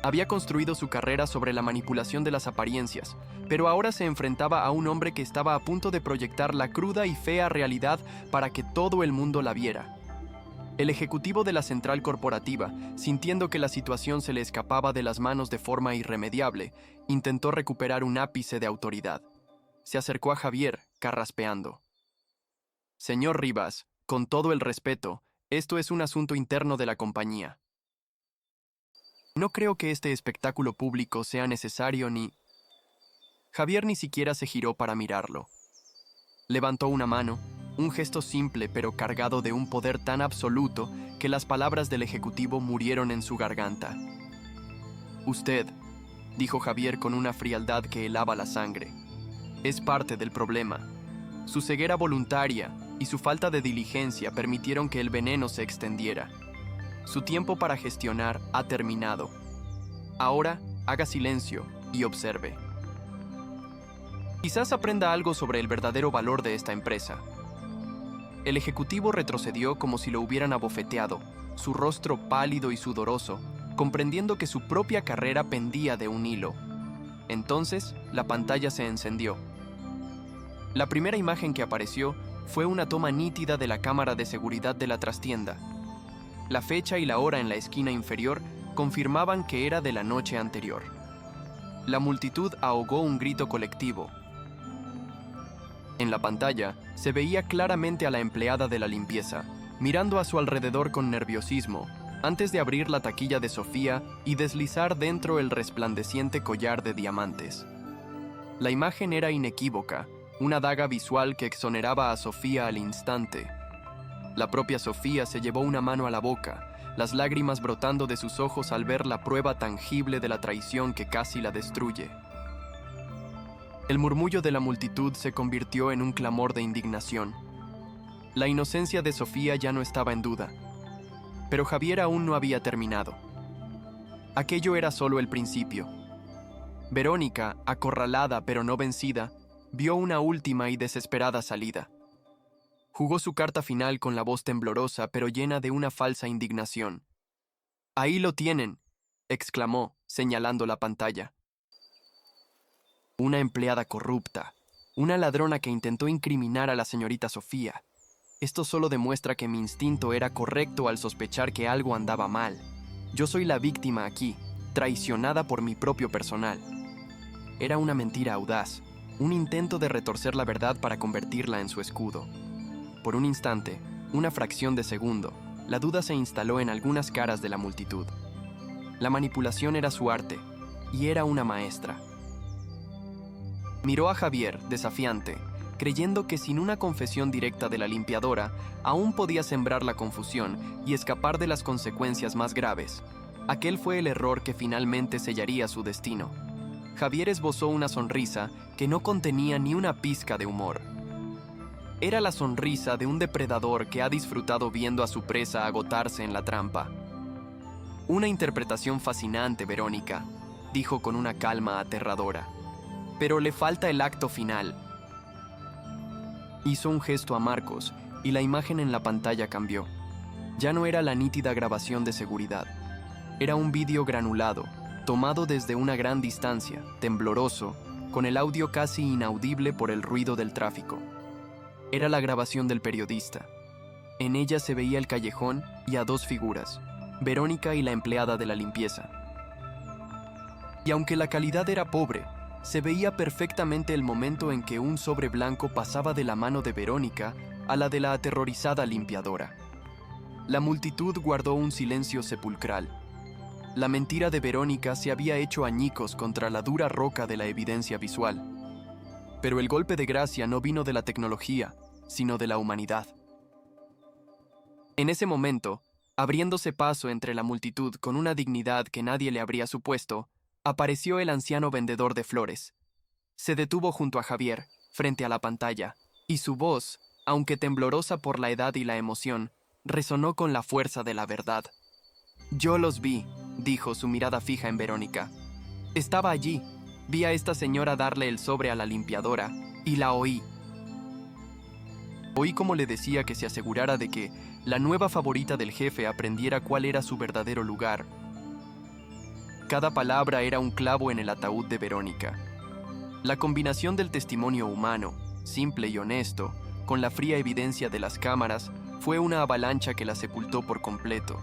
Había construido su carrera sobre la manipulación de las apariencias, pero ahora se enfrentaba a un hombre que estaba a punto de proyectar la cruda y fea realidad para que todo el mundo la viera. El ejecutivo de la central corporativa, sintiendo que la situación se le escapaba de las manos de forma irremediable, intentó recuperar un ápice de autoridad. Se acercó a Javier, carraspeando. «Señor Rivas, con todo el respeto, esto es un asunto interno de la compañía. No creo que este espectáculo público sea necesario ni...» Javier ni siquiera se giró para mirarlo. Levantó una mano, un gesto simple pero cargado de un poder tan absoluto que las palabras del ejecutivo murieron en su garganta. «Usted», dijo Javier con una frialdad que helaba la sangre, «es parte del problema. Su ceguera voluntaria y su falta de diligencia permitieron que el veneno se extendiera. Su tiempo para gestionar ha terminado. Ahora, haga silencio y observe. Quizás aprenda algo sobre el verdadero valor de esta empresa». El ejecutivo retrocedió como si lo hubieran abofeteado, su rostro pálido y sudoroso, comprendiendo que su propia carrera pendía de un hilo. Entonces, la pantalla se encendió. La primera imagen que apareció fue una toma nítida de la cámara de seguridad de la trastienda. La fecha y la hora en la esquina inferior confirmaban que era de la noche anterior. La multitud ahogó un grito colectivo. En la pantalla se veía claramente a la empleada de la limpieza, mirando a su alrededor con nerviosismo, antes de abrir la taquilla de Sofía y deslizar dentro el resplandeciente collar de diamantes. La imagen era inequívoca, una daga visual que exoneraba a Sofía al instante. La propia Sofía se llevó una mano a la boca, las lágrimas brotando de sus ojos al ver la prueba tangible de la traición que casi la destruye. El murmullo de la multitud se convirtió en un clamor de indignación. La inocencia de Sofía ya no estaba en duda, pero Javier aún no había terminado. Aquello era solo el principio. Verónica, acorralada pero no vencida, vio una última y desesperada salida. Jugó su carta final con la voz temblorosa pero llena de una falsa indignación. «Ahí lo tienen», exclamó, señalando la pantalla. Una empleada corrupta, una ladrona que intentó incriminar a la señorita Sofía. Esto solo demuestra que mi instinto era correcto al sospechar que algo andaba mal. Yo soy la víctima aquí, traicionada por mi propio personal. Era una mentira audaz, un intento de retorcer la verdad para convertirla en su escudo. Por un instante, una fracción de segundo, la duda se instaló en algunas caras de la multitud. La manipulación era su arte, y era una maestra. Miró a Javier, desafiante, creyendo que sin una confesión directa de la limpiadora, aún podía sembrar la confusión y escapar de las consecuencias más graves. Aquel fue el error que finalmente sellaría su destino. Javier esbozó una sonrisa que no contenía ni una pizca de humor. Era la sonrisa de un depredador que ha disfrutado viendo a su presa agotarse en la trampa. Una interpretación fascinante, Verónica, dijo con una calma aterradora. Pero le falta el acto final. Hizo un gesto a Marcos y la imagen en la pantalla cambió. Ya no era la nítida grabación de seguridad. Era un vídeo granulado, tomado desde una gran distancia, tembloroso, con el audio casi inaudible por el ruido del tráfico. Era la grabación del periodista. En ella se veía el callejón y a dos figuras, Verónica y la empleada de la limpieza. Y aunque la calidad era pobre, se veía perfectamente el momento en que un sobre blanco pasaba de la mano de Verónica a la de la aterrorizada limpiadora. La multitud guardó un silencio sepulcral. La mentira de Verónica se había hecho añicos contra la dura roca de la evidencia visual. Pero el golpe de gracia no vino de la tecnología, sino de la humanidad. En ese momento, abriéndose paso entre la multitud con una dignidad que nadie le habría supuesto, apareció el anciano vendedor de flores. Se detuvo junto a Javier, frente a la pantalla, y su voz, aunque temblorosa por la edad y la emoción, resonó con la fuerza de la verdad. «Yo los vi», dijo, su mirada fija en Verónica. «Estaba allí, vi a esta señora darle el sobre a la limpiadora, y la oí. Oí como le decía que se asegurara de que la nueva favorita del jefe aprendiera cuál era su verdadero lugar. Cada palabra era un clavo en el ataúd de Verónica. La combinación del testimonio humano, simple y honesto, con la fría evidencia de las cámaras, fue una avalancha que la sepultó por completo.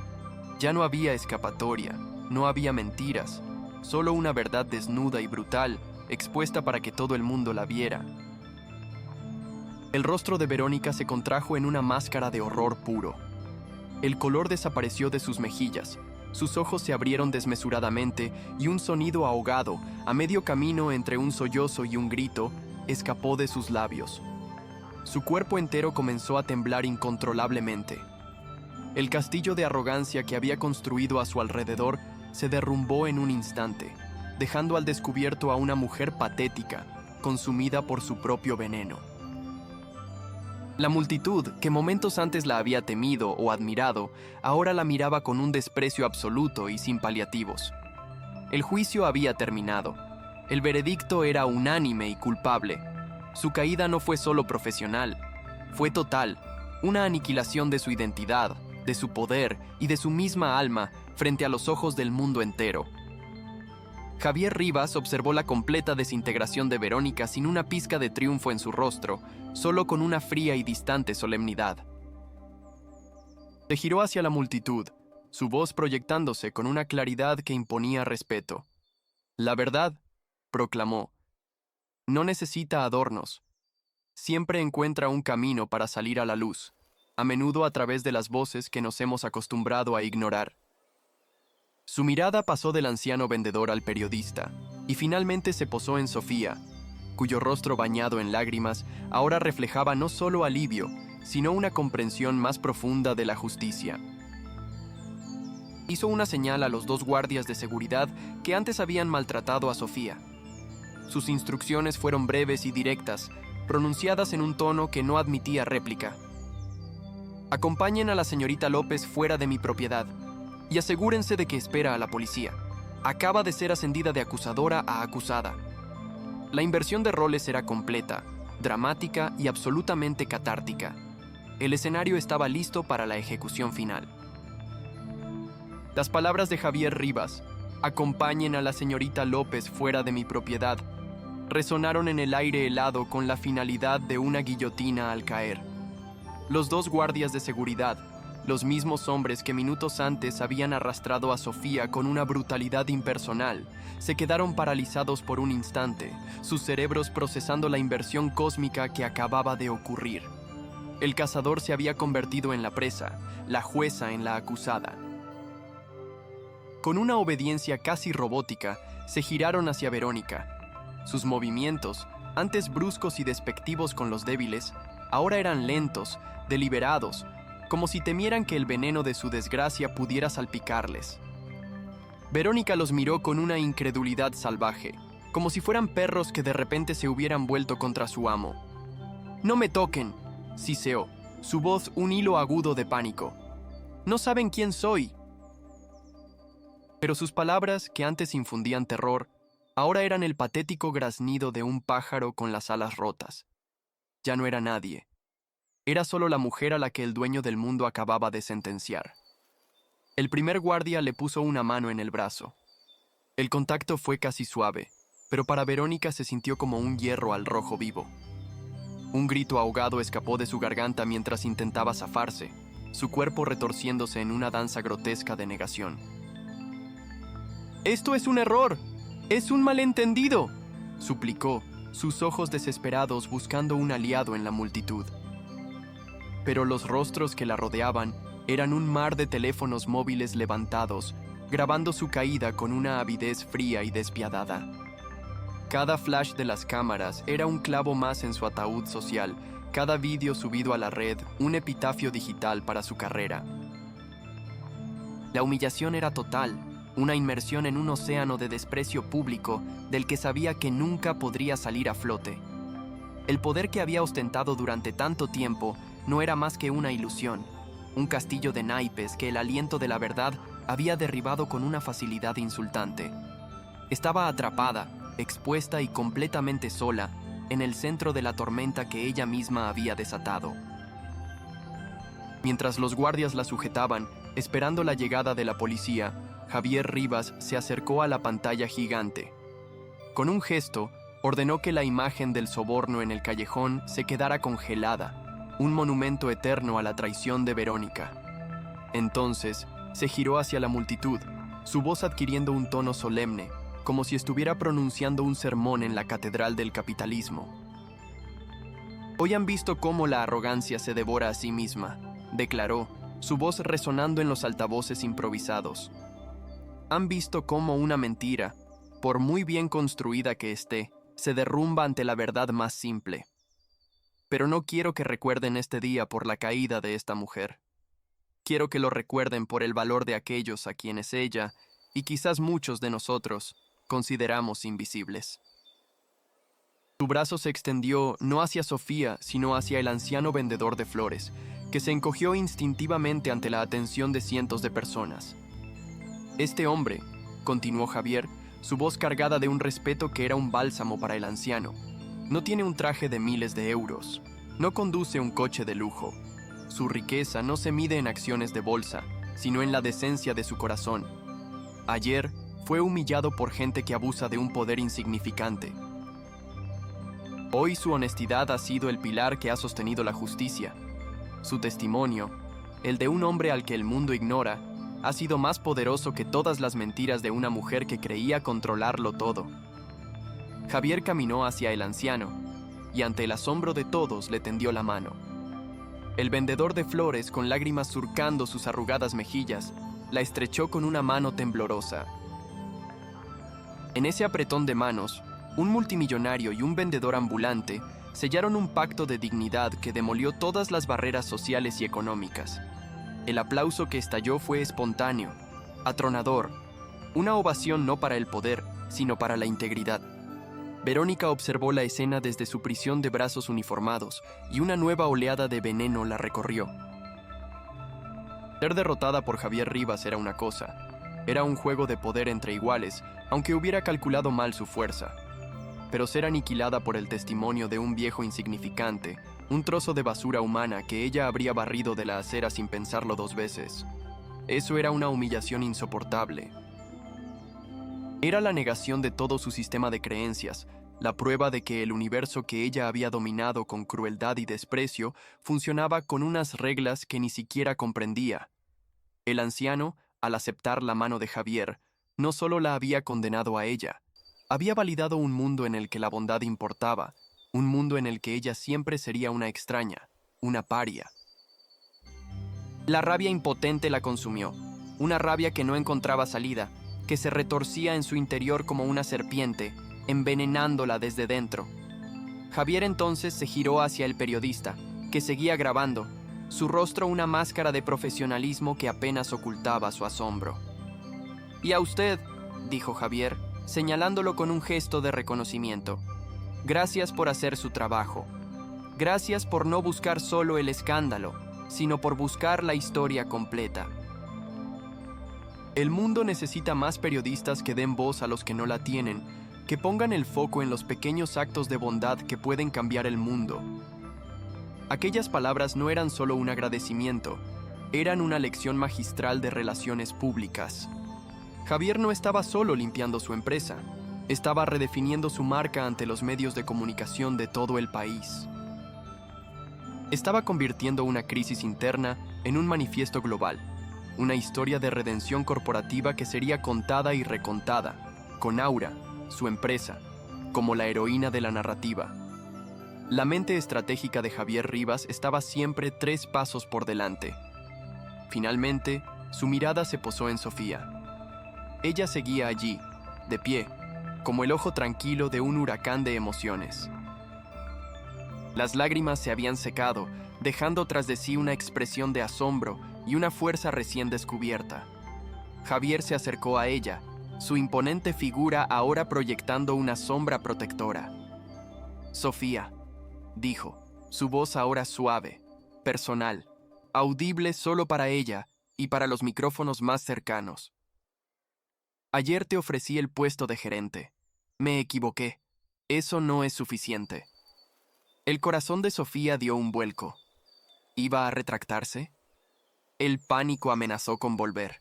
Ya no había escapatoria, no había mentiras, solo una verdad desnuda y brutal, expuesta para que todo el mundo la viera. El rostro de Verónica se contrajo en una máscara de horror puro. El color desapareció de sus mejillas, sus ojos se abrieron desmesuradamente y un sonido ahogado, a medio camino entre un sollozo y un grito, escapó de sus labios. Su cuerpo entero comenzó a temblar incontrolablemente. El castillo de arrogancia que había construido a su alrededor se derrumbó en un instante, dejando al descubierto a una mujer patética, consumida por su propio veneno. La multitud, que momentos antes la había temido o admirado, ahora la miraba con un desprecio absoluto y sin paliativos. El juicio había terminado. El veredicto era unánime y culpable. Su caída no fue solo profesional, fue total, una aniquilación de su identidad, de su poder y de su misma alma frente a los ojos del mundo entero. Javier Rivas observó la completa desintegración de Verónica sin una pizca de triunfo en su rostro, solo con una fría y distante solemnidad. Se giró hacia la multitud, su voz proyectándose con una claridad que imponía respeto. «La verdad», proclamó, «no necesita adornos. Siempre encuentra un camino para salir a la luz, a menudo a través de las voces que nos hemos acostumbrado a ignorar». Su mirada pasó del anciano vendedor al periodista, y finalmente se posó en Sofía, cuyo rostro bañado en lágrimas ahora reflejaba no solo alivio, sino una comprensión más profunda de la justicia. Hizo una señal a los dos guardias de seguridad que antes habían maltratado a Sofía. Sus instrucciones fueron breves y directas, pronunciadas en un tono que no admitía réplica. «Acompañen a la señorita López fuera de mi propiedad y asegúrense de que espera a la policía. Acaba de ser ascendida de acusadora a acusada. La inversión de roles será completa, dramática y absolutamente catártica. El escenario estaba listo para la ejecución final». Las palabras de Javier Rivas, «acompañen a la señorita López fuera de mi propiedad», resonaron en el aire helado con la finalidad de una guillotina al caer. Los dos guardias de seguridad, los mismos hombres que minutos antes habían arrastrado a Sofía con una brutalidad impersonal, se quedaron paralizados por un instante, sus cerebros procesando la inversión cósmica que acababa de ocurrir. El cazador se había convertido en la presa, la jueza en la acusada. Con una obediencia casi robótica, se giraron hacia Verónica. Sus movimientos, antes bruscos y despectivos con los débiles, ahora eran lentos, deliberados, como si temieran que el veneno de su desgracia pudiera salpicarles. Verónica los miró con una incredulidad salvaje. como si fueran perros que de repente se hubieran vuelto contra su amo. «¡No me toquen!», siseó, su voz un hilo agudo de pánico. «No saben quién soy». Pero sus palabras, que antes infundían terror, ahora eran el patético graznido de un pájaro con las alas rotas. Ya no era nadie. Era solo la mujer a la que el dueño del mundo acababa de sentenciar. El primer guardia le puso una mano en el brazo. El contacto fue casi suave, pero para Verónica se sintió como un hierro al rojo vivo. Un grito ahogado escapó de su garganta mientras intentaba zafarse, su cuerpo retorciéndose en una danza grotesca de negación. «¡Esto es un error! ¡Es un malentendido!», suplicó, sus ojos desesperados buscando un aliado en la multitud. Pero los rostros que la rodeaban eran un mar de teléfonos móviles levantados, grabando su caída con una avidez fría y despiadada. Cada flash de las cámaras era un clavo más en su ataúd social, cada vídeo subido a la red un epitafio digital para su carrera. La humillación era total, una inmersión en un océano de desprecio público del que sabía que nunca podría salir a flote. El poder que había ostentado durante tanto tiempo no era más que una ilusión, un castillo de naipes que el aliento de la verdad había derribado con una facilidad insultante. Estaba atrapada, expuesta y completamente sola en el centro de la tormenta que ella misma había desatado. Mientras los guardias la sujetaban, esperando la llegada de la policía, Javier Rivas se acercó a la pantalla gigante. Con un gesto, ordenó que la imagen del soborno en el callejón se quedara congelada, un monumento eterno a la traición de Verónica. Entonces, se giró hacia la multitud, su voz adquiriendo un tono solemne, como si estuviera pronunciando un sermón en la catedral del capitalismo. «Hoy han visto cómo la arrogancia se devora a sí misma», declaró, su voz resonando en los altavoces improvisados. «Han visto cómo una mentira, por muy bien construida que esté, se derrumba ante la verdad más simple. Pero no quiero que recuerden este día por la caída de esta mujer. Quiero que lo recuerden por el valor de aquellos a quienes ella, y quizás muchos de nosotros, consideramos invisibles». Su brazo se extendió no hacia Sofía, sino hacia el anciano vendedor de flores, que se encogió instintivamente ante la atención de cientos de personas. «Este hombre», continuó Javier, su voz cargada de un respeto que era un bálsamo para el anciano, «no tiene un traje de miles de euros, no conduce un coche de lujo. Su riqueza no se mide en acciones de bolsa, sino en la decencia de su corazón. Ayer fue humillado por gente que abusa de un poder insignificante. Hoy su honestidad ha sido el pilar que ha sostenido la justicia. Su testimonio, el de un hombre al que el mundo ignora, ha sido más poderoso que todas las mentiras de una mujer que creía controlarlo todo». Javier caminó hacia el anciano, y ante el asombro de todos le tendió la mano. El vendedor de flores, con lágrimas surcando sus arrugadas mejillas, la estrechó con una mano temblorosa. En ese apretón de manos, un multimillonario y un vendedor ambulante sellaron un pacto de dignidad que demolió todas las barreras sociales y económicas. El aplauso que estalló fue espontáneo, atronador, una ovación no para el poder, sino para la integridad. Verónica observó la escena desde su prisión de brazos uniformados y una nueva oleada de veneno la recorrió. Ser derrotada por Javier Rivas era una cosa. Era un juego de poder entre iguales, aunque hubiera calculado mal su fuerza. Pero ser aniquilada por el testimonio de un viejo insignificante, un trozo de basura humana que ella habría barrido de la acera sin pensarlo dos veces, eso era una humillación insoportable. Era la negación de todo su sistema de creencias, la prueba de que el universo que ella había dominado con crueldad y desprecio funcionaba con unas reglas que ni siquiera comprendía. El anciano, al aceptar la mano de Javier, no solo la había condenado a ella, había validado un mundo en el que la bondad importaba, un mundo en el que ella siempre sería una extraña, una paria. La rabia impotente la consumió, una rabia que no encontraba salida, que se retorcía en su interior como una serpiente, envenenándola desde dentro. Javier entonces se giró hacia el periodista, que seguía grabando, su rostro una máscara de profesionalismo que apenas ocultaba su asombro. «¿Y a usted?», dijo Javier, señalándolo con un gesto de reconocimiento. Gracias por hacer su trabajo. Gracias por no buscar solo el escándalo, sino por buscar la historia completa. El mundo necesita más periodistas que den voz a los que no la tienen, que pongan el foco en los pequeños actos de bondad que pueden cambiar el mundo. Aquellas palabras no eran solo un agradecimiento, eran una lección magistral de relaciones públicas. Javier no estaba solo limpiando su empresa, estaba redefiniendo su marca ante los medios de comunicación de todo el país. Estaba convirtiendo una crisis interna en un manifiesto global, una historia de redención corporativa que sería contada y recontada, con Aura, su empresa, como la heroína de la narrativa. La mente estratégica de Javier Rivas estaba siempre 3 pasos por delante. Finalmente, su mirada se posó en Sofía. Ella seguía allí, de pie, como el ojo tranquilo de un huracán de emociones. Las lágrimas se habían secado, dejando tras de sí una expresión de asombro y una fuerza recién descubierta. Javier se acercó a ella, su imponente figura ahora proyectando una sombra protectora. «Sofía», dijo, su voz ahora suave, personal, audible solo para ella y para los micrófonos más cercanos. «Ayer te ofrecí el puesto de gerente. Me equivoqué. Eso no es suficiente». El corazón de Sofía dio un vuelco. ¿Iba a retractarse? El pánico amenazó con volver.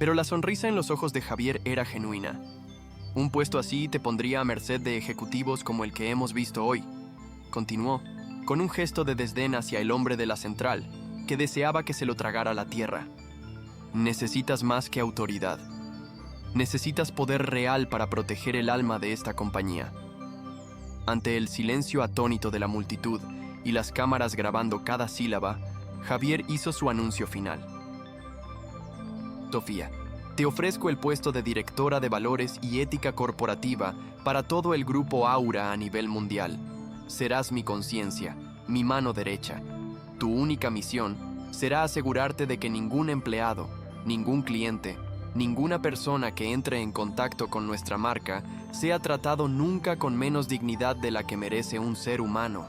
Pero la sonrisa en los ojos de Javier era genuina. Un puesto así te pondría a merced de ejecutivos como el que hemos visto hoy, continuó, con un gesto de desdén hacia el hombre de la central, que deseaba que se lo tragara la tierra. Necesitas más que autoridad. Necesitas poder real para proteger el alma de esta compañía. Ante el silencio atónito de la multitud y las cámaras grabando cada sílaba, Javier hizo su anuncio final. «Sofía, te ofrezco el puesto de directora de valores y ética corporativa para todo el grupo Aura a nivel mundial. Serás mi conciencia, mi mano derecha. Tu única misión será asegurarte de que ningún empleado, ningún cliente, ninguna persona que entre en contacto con nuestra marca sea tratado nunca con menos dignidad de la que merece un ser humano.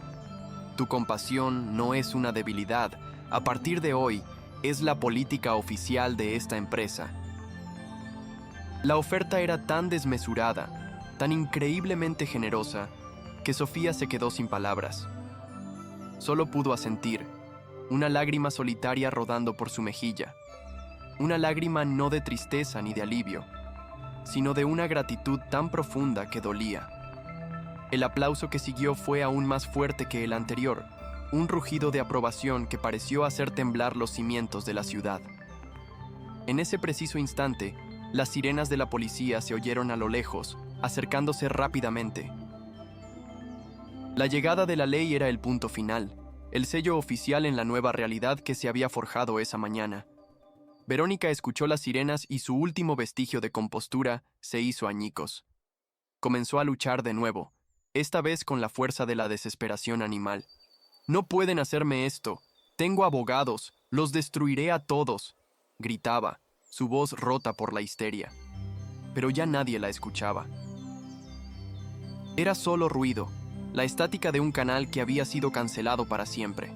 Tu compasión no es una debilidad. A partir de hoy, es la política oficial de esta empresa». La oferta era tan desmesurada, tan increíblemente generosa, que Sofía se quedó sin palabras. Solo pudo asentir, una lágrima solitaria rodando por su mejilla. Una lágrima no de tristeza ni de alivio, sino de una gratitud tan profunda que dolía. El aplauso que siguió fue aún más fuerte que el anterior, un rugido de aprobación que pareció hacer temblar los cimientos de la ciudad. En ese preciso instante, las sirenas de la policía se oyeron a lo lejos, acercándose rápidamente. La llegada de la ley era el punto final, el sello oficial en la nueva realidad que se había forjado esa mañana. Verónica escuchó las sirenas y su último vestigio de compostura se hizo añicos. Comenzó a luchar de nuevo, esta vez con la fuerza de la desesperación animal. «No pueden hacerme esto. Tengo abogados. Los destruiré a todos», gritaba, su voz rota por la histeria. Pero ya nadie la escuchaba. Era solo ruido, la estática de un canal que había sido cancelado para siempre.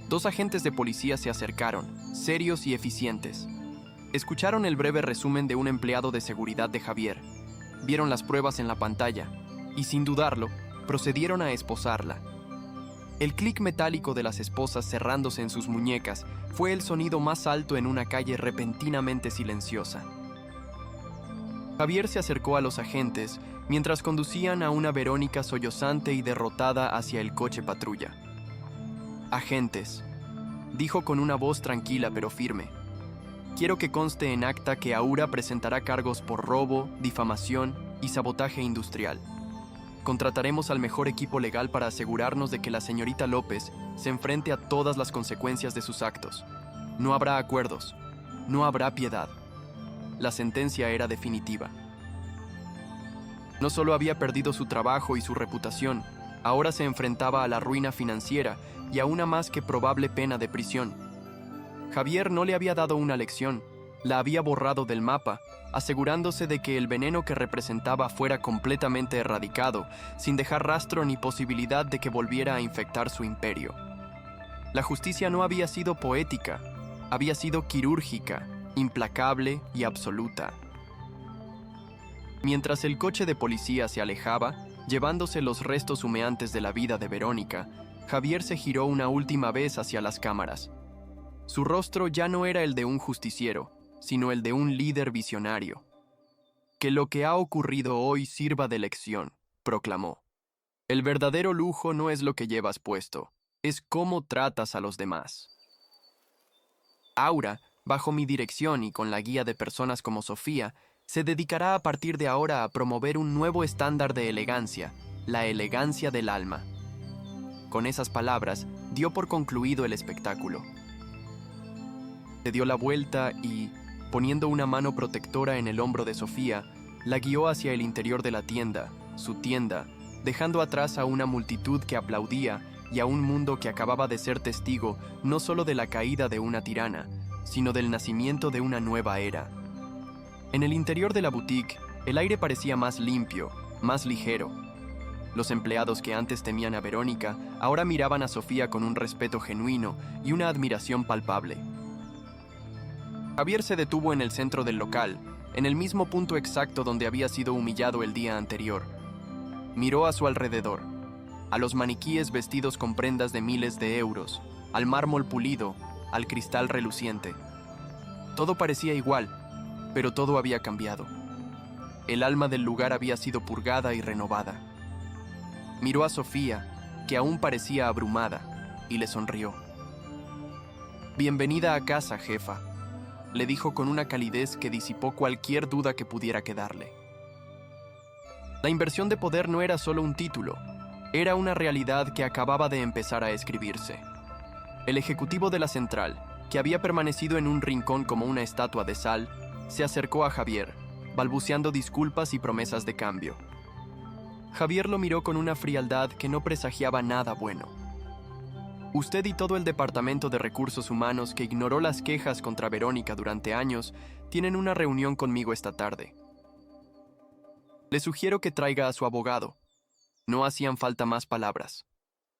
2 agentes de policía se acercaron, serios y eficientes. Escucharon el breve resumen de un empleado de seguridad de Javier. Vieron las pruebas en la pantalla y, sin dudarlo, procedieron a esposarla. El clic metálico de las esposas cerrándose en sus muñecas fue el sonido más alto en una calle repentinamente silenciosa. Javier se acercó a los agentes mientras conducían a una Verónica sollozante y derrotada hacia el coche patrulla. «Agentes», dijo con una voz tranquila pero firme, «quiero que conste en acta que Aura presentará cargos por robo, difamación y sabotaje industrial. Contrataremos al mejor equipo legal para asegurarnos de que la señorita López se enfrente a todas las consecuencias de sus actos. No habrá acuerdos, no habrá piedad». La sentencia era definitiva. No solo había perdido su trabajo y su reputación, ahora se enfrentaba a la ruina financiera y a una más que probable pena de prisión. Javier no le había dado una lección, la había borrado del mapa, asegurándose de que el veneno que representaba fuera completamente erradicado, sin dejar rastro ni posibilidad de que volviera a infectar su imperio. La justicia no había sido poética, había sido quirúrgica, implacable y absoluta. Mientras el coche de policía se alejaba, llevándose los restos humeantes de la vida de Verónica, Javier se giró una última vez hacia las cámaras. Su rostro ya no era el de un justiciero, sino el de un líder visionario. Que lo que ha ocurrido hoy sirva de lección, proclamó. El verdadero lujo no es lo que llevas puesto, es cómo tratas a los demás. Aura, bajo mi dirección y con la guía de personas como Sofía, se dedicará a partir de ahora a promover un nuevo estándar de elegancia, la elegancia del alma. Con esas palabras, dio por concluido el espectáculo. Se dio la vuelta y, poniendo una mano protectora en el hombro de Sofía, la guió hacia el interior de la tienda, su tienda, dejando atrás a una multitud que aplaudía y a un mundo que acababa de ser testigo no solo de la caída de una tirana, sino del nacimiento de una nueva era. En el interior de la boutique, el aire parecía más limpio, más ligero. Los empleados que antes temían a Verónica ahora miraban a Sofía con un respeto genuino y una admiración palpable. Javier se detuvo en el centro del local, en el mismo punto exacto donde había sido humillado el día anterior. Miró a su alrededor, a los maniquíes vestidos con prendas de miles de euros, al mármol pulido, al cristal reluciente. Todo parecía igual, pero todo había cambiado. El alma del lugar había sido purgada y renovada. Miró a Sofía, que aún parecía abrumada, y le sonrió. «Bienvenida a casa, jefa», le dijo con una calidez que disipó cualquier duda que pudiera quedarle. La inversión de poder no era solo un título, era una realidad que acababa de empezar a escribirse. El ejecutivo de la central, que había permanecido en un rincón como una estatua de sal, se acercó a Javier, balbuceando disculpas y promesas de cambio. Javier lo miró con una frialdad que no presagiaba nada bueno. Usted y todo el Departamento de Recursos Humanos que ignoró las quejas contra Verónica durante años, tienen una reunión conmigo esta tarde. Le sugiero que traiga a su abogado. No hacían falta más palabras.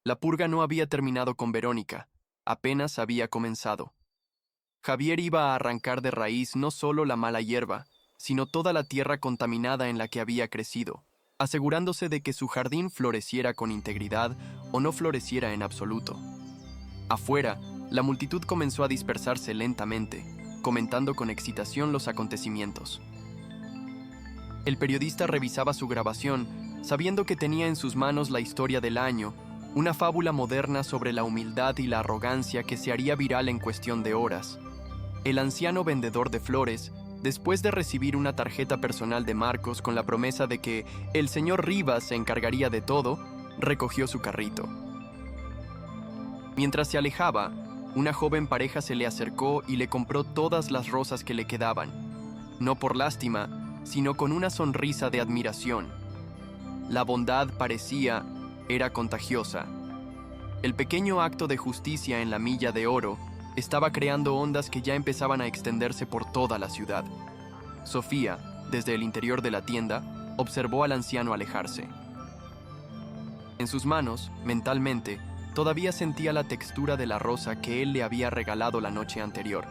La purga no había terminado con Verónica, apenas había comenzado. Javier iba a arrancar de raíz no solo la mala hierba, sino toda la tierra contaminada en la que había crecido, asegurándose de que su jardín floreciera con integridad o no floreciera en absoluto. Afuera, la multitud comenzó a dispersarse lentamente, comentando con excitación los acontecimientos. El periodista revisaba su grabación, sabiendo que tenía en sus manos la historia del año, una fábula moderna sobre la humildad y la arrogancia que se haría viral en cuestión de horas. El anciano vendedor de flores, después de recibir una tarjeta personal de Marcos con la promesa de que el señor Rivas se encargaría de todo, recogió su carrito. Mientras se alejaba, una joven pareja se le acercó y le compró todas las rosas que le quedaban, no por lástima, sino con una sonrisa de admiración. La bondad era contagiosa. El pequeño acto de justicia en la Milla de Oro estaba creando ondas que ya empezaban a extenderse por toda la ciudad. Sofía, desde el interior de la tienda, observó al anciano alejarse. En sus manos, mentalmente, todavía sentía la textura de la rosa que él le había regalado la noche anterior,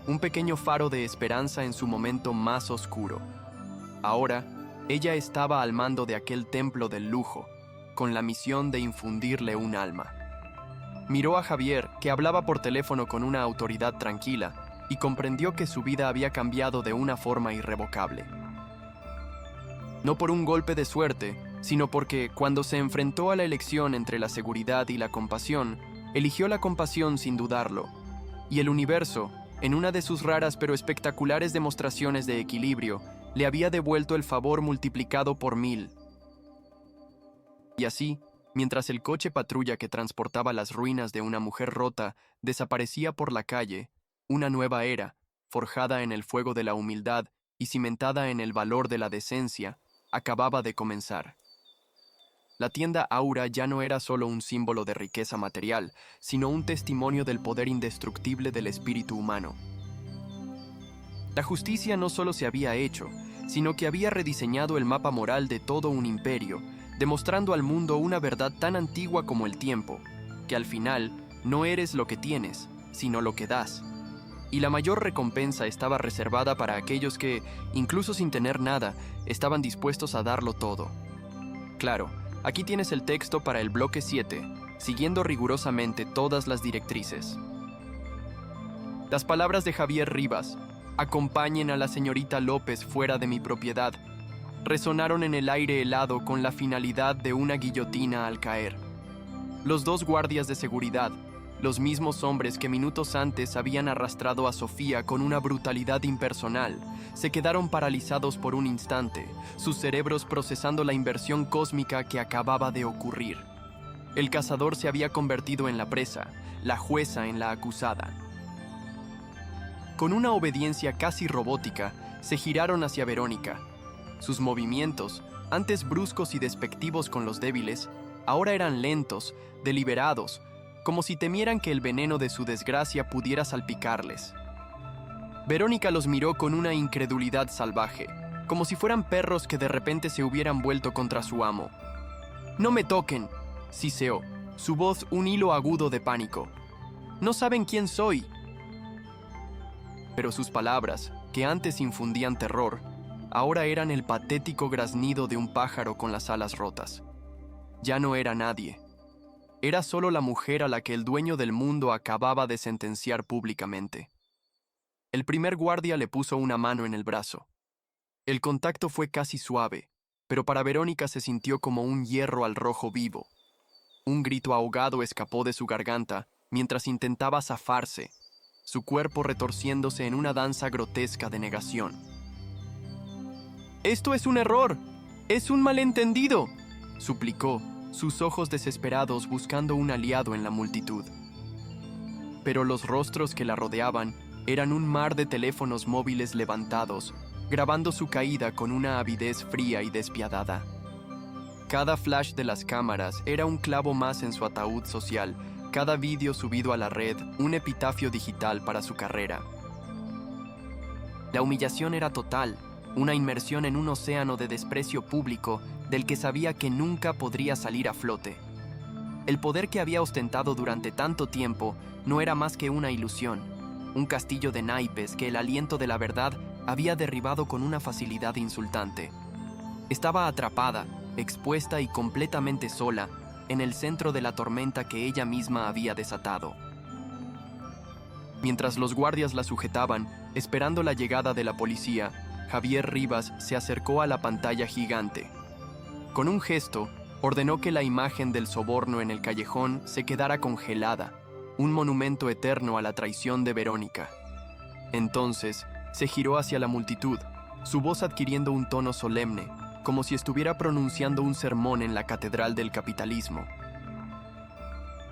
un pequeño faro de esperanza en su momento más oscuro. Ahora, ella estaba al mando de aquel templo del lujo, con la misión de infundirle un alma. Miró a Javier, que hablaba por teléfono con una autoridad tranquila, y comprendió que su vida había cambiado de una forma irrevocable. No por un golpe de suerte, sino porque, cuando se enfrentó a la elección entre la seguridad y la compasión, eligió la compasión sin dudarlo, y el universo, en una de sus raras pero espectaculares demostraciones de equilibrio, le había devuelto el favor multiplicado por 1000. Y así, mientras el coche patrulla que transportaba las ruinas de una mujer rota desaparecía por la calle, una nueva era, forjada en el fuego de la humildad y cimentada en el valor de la decencia, acababa de comenzar. La tienda Aura ya no era solo un símbolo de riqueza material, sino un testimonio del poder indestructible del espíritu humano. La justicia no solo se había hecho, sino que había rediseñado el mapa moral de todo un imperio, demostrando al mundo una verdad tan antigua como el tiempo, que al final no eres lo que tienes, sino lo que das. Y la mayor recompensa estaba reservada para aquellos que, incluso sin tener nada, estaban dispuestos a darlo todo. Claro, aquí tienes el texto para el bloque 7, siguiendo rigurosamente todas las directrices. Las palabras de Javier Rivas, acompañen a la señorita López fuera de mi propiedad, resonaron en el aire helado con la finalidad de una guillotina al caer. Los dos guardias de seguridad, los mismos hombres que minutos antes habían arrastrado a Sofía con una brutalidad impersonal, se quedaron paralizados por un instante, sus cerebros procesando la inversión cósmica que acababa de ocurrir. El cazador se había convertido en la presa, la jueza en la acusada. Con una obediencia casi robótica, se giraron hacia Verónica. Sus movimientos, antes bruscos y despectivos con los débiles, ahora eran lentos, deliberados, como si temieran que el veneno de su desgracia pudiera salpicarles. Verónica los miró con una incredulidad salvaje, como si fueran perros que de repente se hubieran vuelto contra su amo. «No me toquen», siseó, su voz un hilo agudo de pánico. «No saben quién soy». Pero sus palabras, que antes infundían terror, ahora eran el patético graznido de un pájaro con las alas rotas. Ya no era nadie. Era solo la mujer a la que el dueño del mundo acababa de sentenciar públicamente. El primer guardia le puso una mano en el brazo. El contacto fue casi suave, pero para Verónica se sintió como un hierro al rojo vivo. Un grito ahogado escapó de su garganta mientras intentaba zafarse, su cuerpo retorciéndose en una danza grotesca de negación. «Esto es un error, es un malentendido», suplicó, sus ojos desesperados buscando un aliado en la multitud. Pero los rostros que la rodeaban eran un mar de teléfonos móviles levantados, grabando su caída con una avidez fría y despiadada. Cada flash de las cámaras era un clavo más en su ataúd social, cada vídeo subido a la red, un epitafio digital para su carrera. La humillación era total, una inmersión en un océano de desprecio público del que sabía que nunca podría salir a flote. El poder que había ostentado durante tanto tiempo no era más que una ilusión, un castillo de naipes que el aliento de la verdad había derribado con una facilidad insultante. Estaba atrapada, expuesta y completamente sola, en el centro de la tormenta que ella misma había desatado. Mientras los guardias la sujetaban, esperando la llegada de la policía, Javier Rivas se acercó a la pantalla gigante. Con un gesto, ordenó que la imagen del soborno en el callejón se quedara congelada, un monumento eterno a la traición de Verónica. Entonces, se giró hacia la multitud, su voz adquiriendo un tono solemne, como si estuviera pronunciando un sermón en la catedral del capitalismo.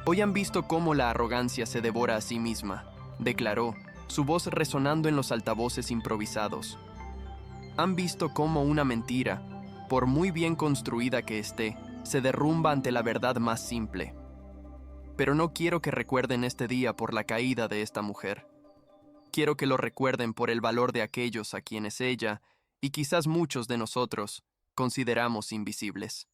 «Hoy han visto cómo la arrogancia se devora a sí misma», declaró, su voz resonando en los altavoces improvisados. «Han visto cómo una mentira, por muy bien construida que esté, se derrumba ante la verdad más simple. Pero no quiero que recuerden este día por la caída de esta mujer. Quiero que lo recuerden por el valor de aquellos a quienes ella, y quizás muchos de nosotros, consideramos invisibles».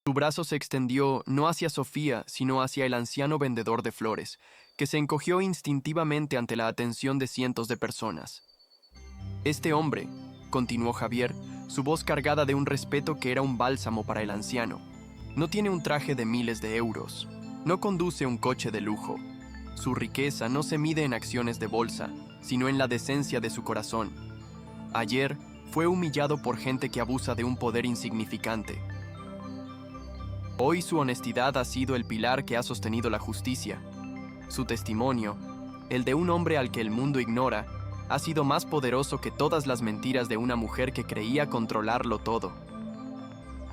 Su brazo se extendió no hacia Sofía, sino hacia el anciano vendedor de flores, que se encogió instintivamente ante la atención de cientos de personas. «Este hombre», continuó Javier, su voz cargada de un respeto que era un bálsamo para el anciano, «no tiene un traje de miles de euros, no conduce un coche de lujo. Su riqueza no se mide en acciones de bolsa, sino en la decencia de su corazón. Ayer fue humillado por gente que abusa de un poder insignificante. Hoy su honestidad ha sido el pilar que ha sostenido la justicia. Su testimonio, el de un hombre al que el mundo ignora, ha sido más poderoso que todas las mentiras de una mujer que creía controlarlo todo».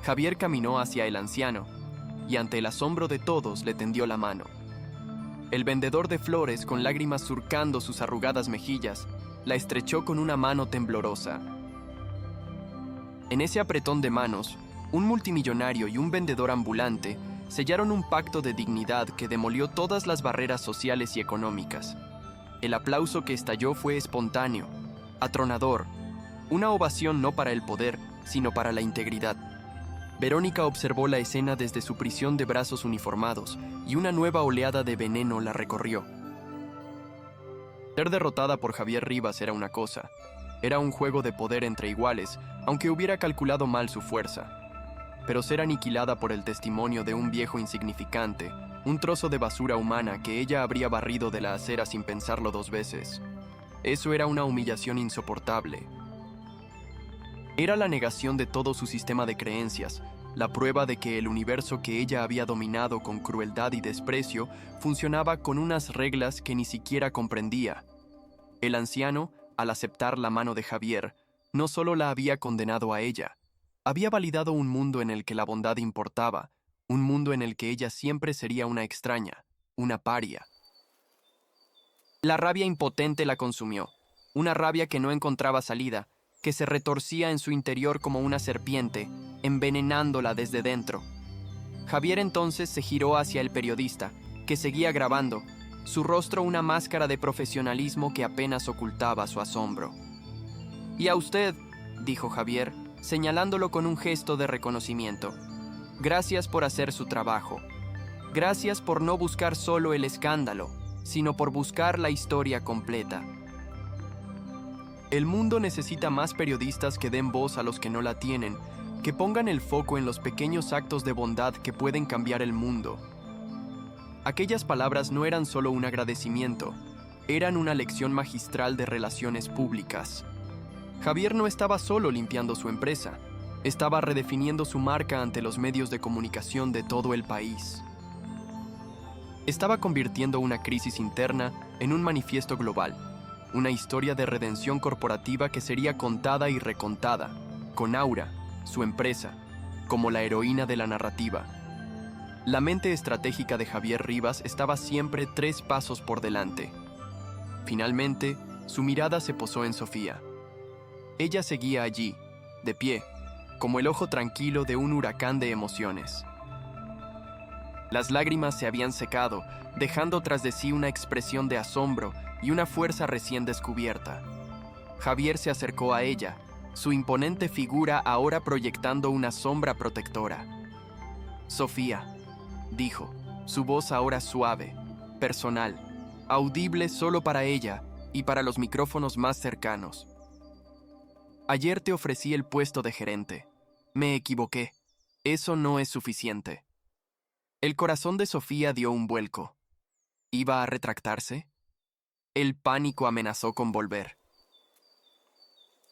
Javier caminó hacia el anciano, y ante el asombro de todos le tendió la mano. El vendedor de flores, con lágrimas surcando sus arrugadas mejillas, la estrechó con una mano temblorosa. En ese apretón de manos, un multimillonario y un vendedor ambulante sellaron un pacto de dignidad que demolió todas las barreras sociales y económicas. El aplauso que estalló fue espontáneo, atronador, una ovación no para el poder, sino para la integridad. Verónica observó la escena desde su prisión de brazos uniformados y una nueva oleada de veneno la recorrió. Ser derrotada por Javier Rivas era una cosa. Era un juego de poder entre iguales, aunque hubiera calculado mal su fuerza. Pero ser aniquilada por el testimonio de un viejo insignificante, un trozo de basura humana que ella habría barrido de la acera sin pensarlo 2 veces, eso era una humillación insoportable. Era la negación de todo su sistema de creencias, la prueba de que el universo que ella había dominado con crueldad y desprecio funcionaba con unas reglas que ni siquiera comprendía. El anciano, al aceptar la mano de Javier, no solo la había condenado a ella, había validado un mundo en el que la bondad importaba, un mundo en el que ella siempre sería una extraña, una paria. La rabia impotente la consumió, una rabia que no encontraba salida, que se retorcía en su interior como una serpiente, envenenándola desde dentro. Javier entonces se giró hacia el periodista, que seguía grabando, su rostro una máscara de profesionalismo que apenas ocultaba su asombro. «Y a usted», dijo Javier, señalándolo con un gesto de reconocimiento. «Gracias por hacer su trabajo. Gracias por no buscar solo el escándalo, sino por buscar la historia completa». El mundo necesita más periodistas que den voz a los que no la tienen, que pongan el foco en los pequeños actos de bondad que pueden cambiar el mundo. Aquellas palabras no eran solo un agradecimiento, eran una lección magistral de relaciones públicas. Javier no estaba solo limpiando su empresa, estaba redefiniendo su marca ante los medios de comunicación de todo el país. Estaba convirtiendo una crisis interna en un manifiesto global, una historia de redención corporativa que sería contada y recontada, con Aura, su empresa, como la heroína de la narrativa. La mente estratégica de Javier Rivas estaba siempre 3 pasos por delante. Finalmente, su mirada se posó en Sofía. Ella seguía allí, de pie, como el ojo tranquilo de un huracán de emociones. Las lágrimas se habían secado, dejando tras de sí una expresión de asombro y una fuerza recién descubierta. Javier se acercó a ella, su imponente figura ahora proyectando una sombra protectora. «Sofía», dijo, su voz ahora suave, personal, audible solo para ella y para los micrófonos más cercanos. «Ayer te ofrecí el puesto de gerente. Me equivoqué. Eso no es suficiente». El corazón de Sofía dio un vuelco. ¿Iba a retractarse? El pánico amenazó con volver.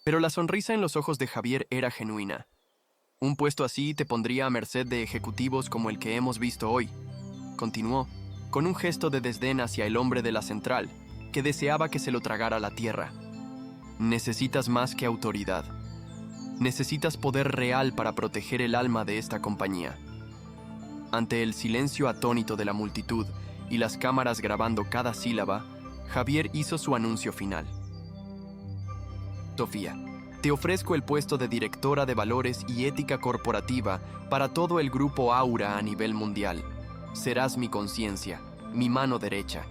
Pero la sonrisa en los ojos de Javier era genuina. «Un puesto así te pondría a merced de ejecutivos como el que hemos visto hoy», continuó, con un gesto de desdén hacia el hombre de la central, que deseaba que se lo tragara la tierra. «Necesitas más que autoridad. Necesitas poder real para proteger el alma de esta compañía». Ante el silencio atónito de la multitud y las cámaras grabando cada sílaba, Javier hizo su anuncio final. «Sofía, te ofrezco el puesto de directora de valores y ética corporativa para todo el grupo Aura a nivel mundial. Serás mi conciencia, mi mano derecha.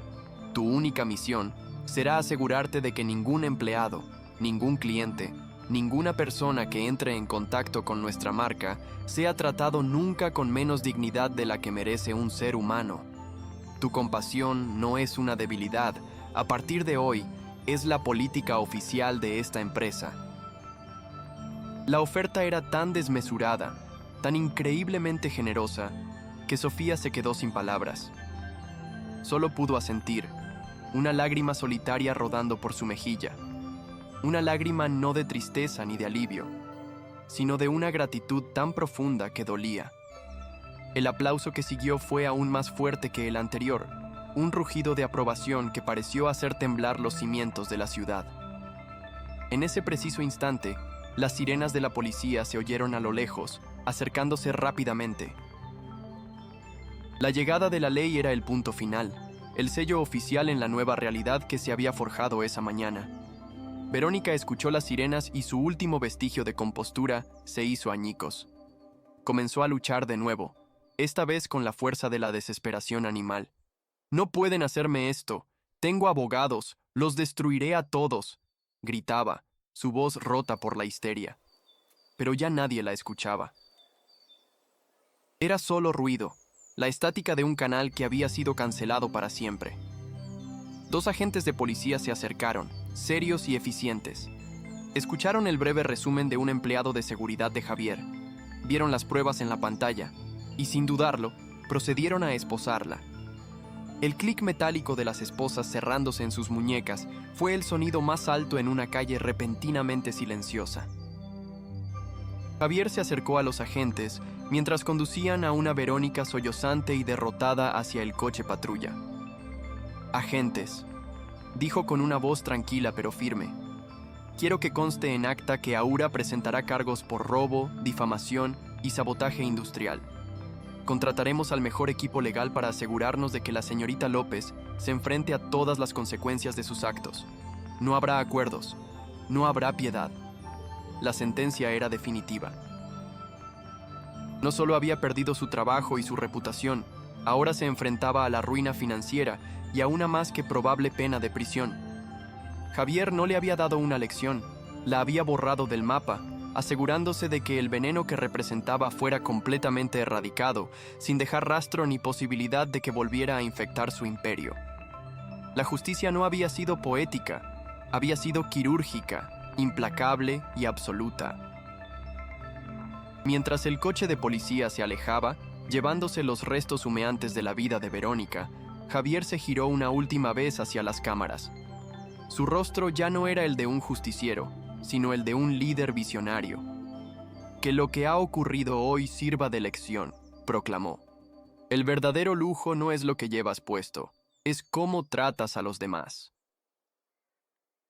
Tu única misión será asegurarte de que ningún empleado, ningún cliente, ninguna persona que entre en contacto con nuestra marca sea tratado nunca con menos dignidad de la que merece un ser humano. Tu compasión no es una debilidad. A partir de hoy, es la política oficial de esta empresa». La oferta era tan desmesurada, tan increíblemente generosa, que Sofía se quedó sin palabras. Solo pudo asentir, una lágrima solitaria rodando por su mejilla. Una lágrima no de tristeza ni de alivio, sino de una gratitud tan profunda que dolía. El aplauso que siguió fue aún más fuerte que el anterior, un rugido de aprobación que pareció hacer temblar los cimientos de la ciudad. En ese preciso instante, las sirenas de la policía se oyeron a lo lejos, acercándose rápidamente. La llegada de la ley era el punto final, el sello oficial en la nueva realidad que se había forjado esa mañana. Verónica escuchó las sirenas y su último vestigio de compostura se hizo añicos. Comenzó a luchar de nuevo, esta vez con la fuerza de la desesperación animal. «No pueden hacerme esto. Tengo abogados, los destruiré a todos, gritaba, su voz rota por la histeria. Pero ya nadie la escuchaba. Era solo ruido, la estática de un canal que había sido cancelado para siempre. Dos agentes de policía se acercaron, serios y eficientes. Escucharon el breve resumen de un empleado de seguridad de Javier, vieron las pruebas en la pantalla y, sin dudarlo, procedieron a esposarla. El clic metálico de las esposas cerrándose en sus muñecas fue el sonido más alto en una calle repentinamente silenciosa. Javier se acercó a los agentes mientras conducían a una Verónica sollozante y derrotada hacia el coche patrulla. «Agentes», dijo con una voz tranquila pero firme, «quiero que conste en acta que Aura presentará cargos por robo, difamación y sabotaje industrial. Contrataremos al mejor equipo legal para asegurarnos de que la señorita López se enfrente a todas las consecuencias de sus actos. No habrá acuerdos, no habrá piedad». La sentencia era definitiva. No solo había perdido su trabajo y su reputación, ahora se enfrentaba a la ruina financiera y a una más que probable pena de prisión. Javier no le había dado una lección, la había borrado del mapa, asegurándose de que el veneno que representaba fuera completamente erradicado, sin dejar rastro ni posibilidad de que volviera a infectar su imperio. La justicia no había sido poética, había sido quirúrgica, implacable y absoluta. Mientras el coche de policía se alejaba, llevándose los restos humeantes de la vida de Verónica, Javier se giró una última vez hacia las cámaras. Su rostro ya no era el de un justiciero, sino el de un líder visionario. «Que lo que ha ocurrido hoy sirva de lección», proclamó. «El verdadero lujo no es lo que llevas puesto, es cómo tratas a los demás».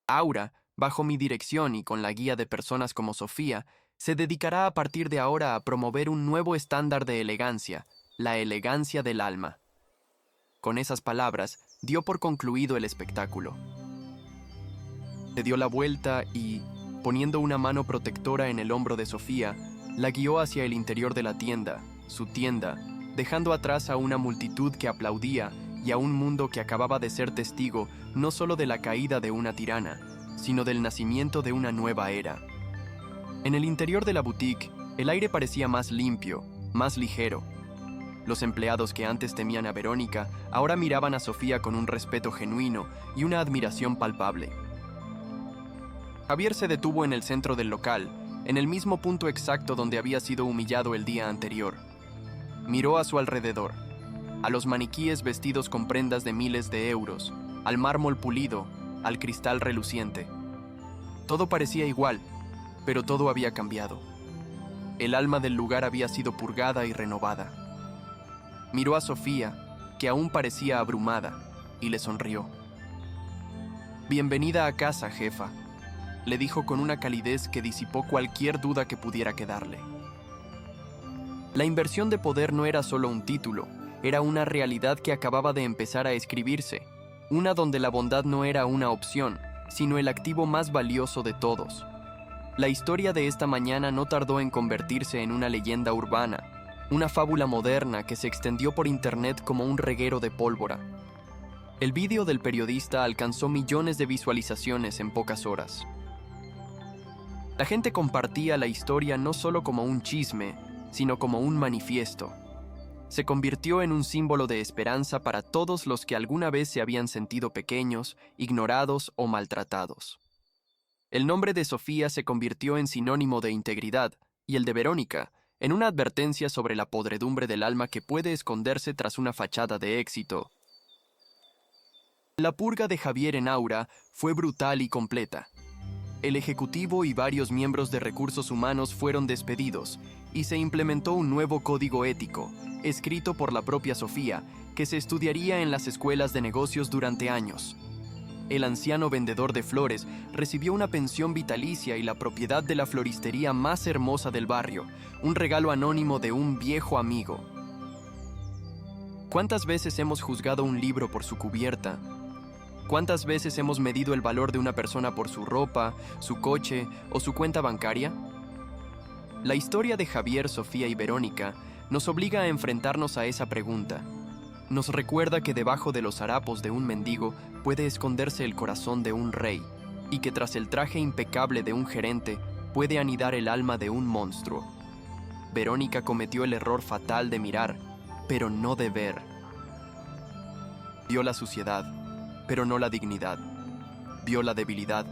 Aura, bajo mi dirección y con la guía de personas como Sofía, se dedicará a partir de ahora a promover un nuevo estándar de elegancia, la elegancia del alma. Con esas palabras, dio por concluido el espectáculo. Se dio la vuelta y, poniendo una mano protectora en el hombro de Sofía, la guió hacia el interior de la tienda, su tienda, dejando atrás a una multitud que aplaudía y a un mundo que acababa de ser testigo no solo de la caída de una tirana, sino del nacimiento de una nueva era. En el interior de la boutique, el aire parecía más limpio, más ligero. Los empleados que antes temían a Verónica ahora miraban a Sofía con un respeto genuino y una admiración palpable. Javier se detuvo en el centro del local, en el mismo punto exacto donde había sido humillado el día anterior. Miró a su alrededor, a los maniquíes vestidos con prendas de miles de euros, al mármol pulido, al cristal reluciente. Todo parecía igual, pero todo había cambiado. El alma del lugar había sido purgada y renovada. Miró a Sofía, que aún parecía abrumada, y le sonrió. «Bienvenida a casa, jefa», le dijo con una calidez que disipó cualquier duda que pudiera quedarle. La inversión de poder no era solo un título, era una realidad que acababa de empezar a escribirse, una donde la bondad no era una opción, sino el activo más valioso de todos. La historia de esta mañana no tardó en convertirse en una leyenda urbana, una fábula moderna que se extendió por internet como un reguero de pólvora. El vídeo del periodista alcanzó millones de visualizaciones en pocas horas. La gente compartía la historia no solo como un chisme, sino como un manifiesto. Se convirtió en un símbolo de esperanza para todos los que alguna vez se habían sentido pequeños, ignorados o maltratados. El nombre de Sofía se convirtió en sinónimo de integridad, y el de Verónica, en una advertencia sobre la podredumbre del alma que puede esconderse tras una fachada de éxito. La purga de Javier en Aura fue brutal y completa. El ejecutivo y varios miembros de recursos humanos fueron despedidos, y se implementó un nuevo código ético, escrito por la propia Sofía, que se estudiaría en las escuelas de negocios durante años. El anciano vendedor de flores recibió una pensión vitalicia y la propiedad de la floristería más hermosa del barrio, un regalo anónimo de un viejo amigo. ¿Cuántas veces hemos juzgado un libro por su cubierta? ¿Cuántas veces hemos medido el valor de una persona por su ropa, su coche o su cuenta bancaria? La historia de Javier, Sofía y Verónica nos obliga a enfrentarnos a esa pregunta. Nos recuerda que debajo de los harapos de un mendigo puede esconderse el corazón de un rey, y que tras el traje impecable de un gerente puede anidar el alma de un monstruo. Verónica cometió el error fatal de mirar, pero no de ver. Vio la suciedad, pero no la dignidad. Vio la debilidad,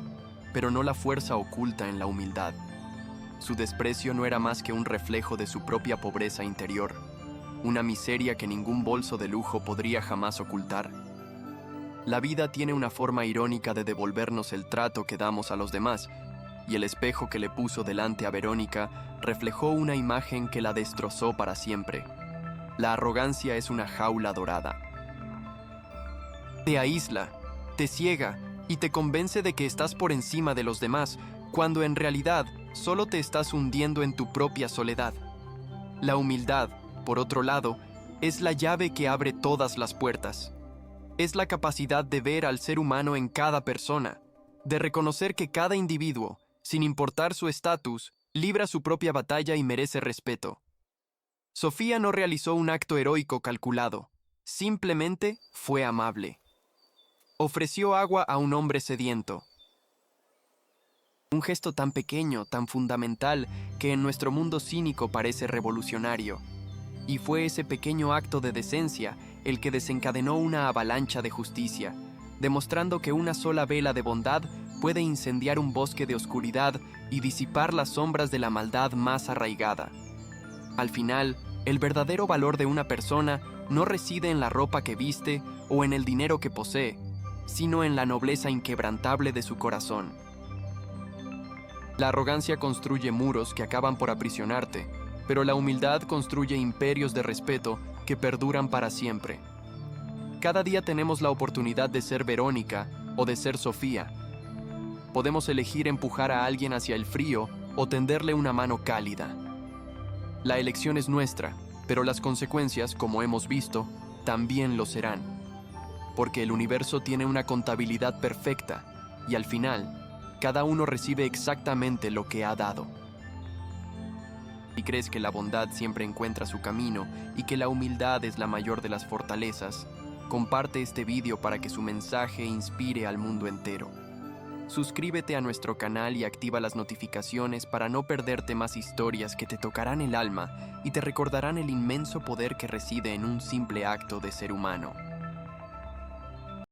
pero no la fuerza oculta en la humildad. Su desprecio no era más que un reflejo de su propia pobreza interior, una miseria que ningún bolso de lujo podría jamás ocultar. La vida tiene una forma irónica de devolvernos el trato que damos a los demás, y el espejo que le puso delante a Verónica reflejó una imagen que la destrozó para siempre. La arrogancia es una jaula dorada. Te aísla, te ciega y te convence de que estás por encima de los demás, cuando en realidad solo te estás hundiendo en tu propia soledad. La humildad, por otro lado, es la llave que abre todas las puertas. Es la capacidad de ver al ser humano en cada persona, de reconocer que cada individuo, sin importar su estatus, libra su propia batalla y merece respeto. Sofía no realizó un acto heroico calculado, simplemente fue amable. Ofreció agua a un hombre sediento. Un gesto tan pequeño, tan fundamental, que en nuestro mundo cínico parece revolucionario. Y fue ese pequeño acto de decencia el que desencadenó una avalancha de justicia, demostrando que una sola vela de bondad puede incendiar un bosque de oscuridad y disipar las sombras de la maldad más arraigada. Al final, el verdadero valor de una persona no reside en la ropa que viste o en el dinero que posee, sino en la nobleza inquebrantable de su corazón. La arrogancia construye muros que acaban por aprisionarte, pero la humildad construye imperios de respeto que perduran para siempre. Cada día tenemos la oportunidad de ser Verónica o de ser Sofía. Podemos elegir empujar a alguien hacia el frío o tenderle una mano cálida. La elección es nuestra, pero las consecuencias, como hemos visto, también lo serán. Porque el universo tiene una contabilidad perfecta y al final, cada uno recibe exactamente lo que ha dado. Si crees que la bondad siempre encuentra su camino y que la humildad es la mayor de las fortalezas, comparte este vídeo para que su mensaje inspire al mundo entero. Suscríbete a nuestro canal y activa las notificaciones para no perderte más historias que te tocarán el alma y te recordarán el inmenso poder que reside en un simple acto de ser humano.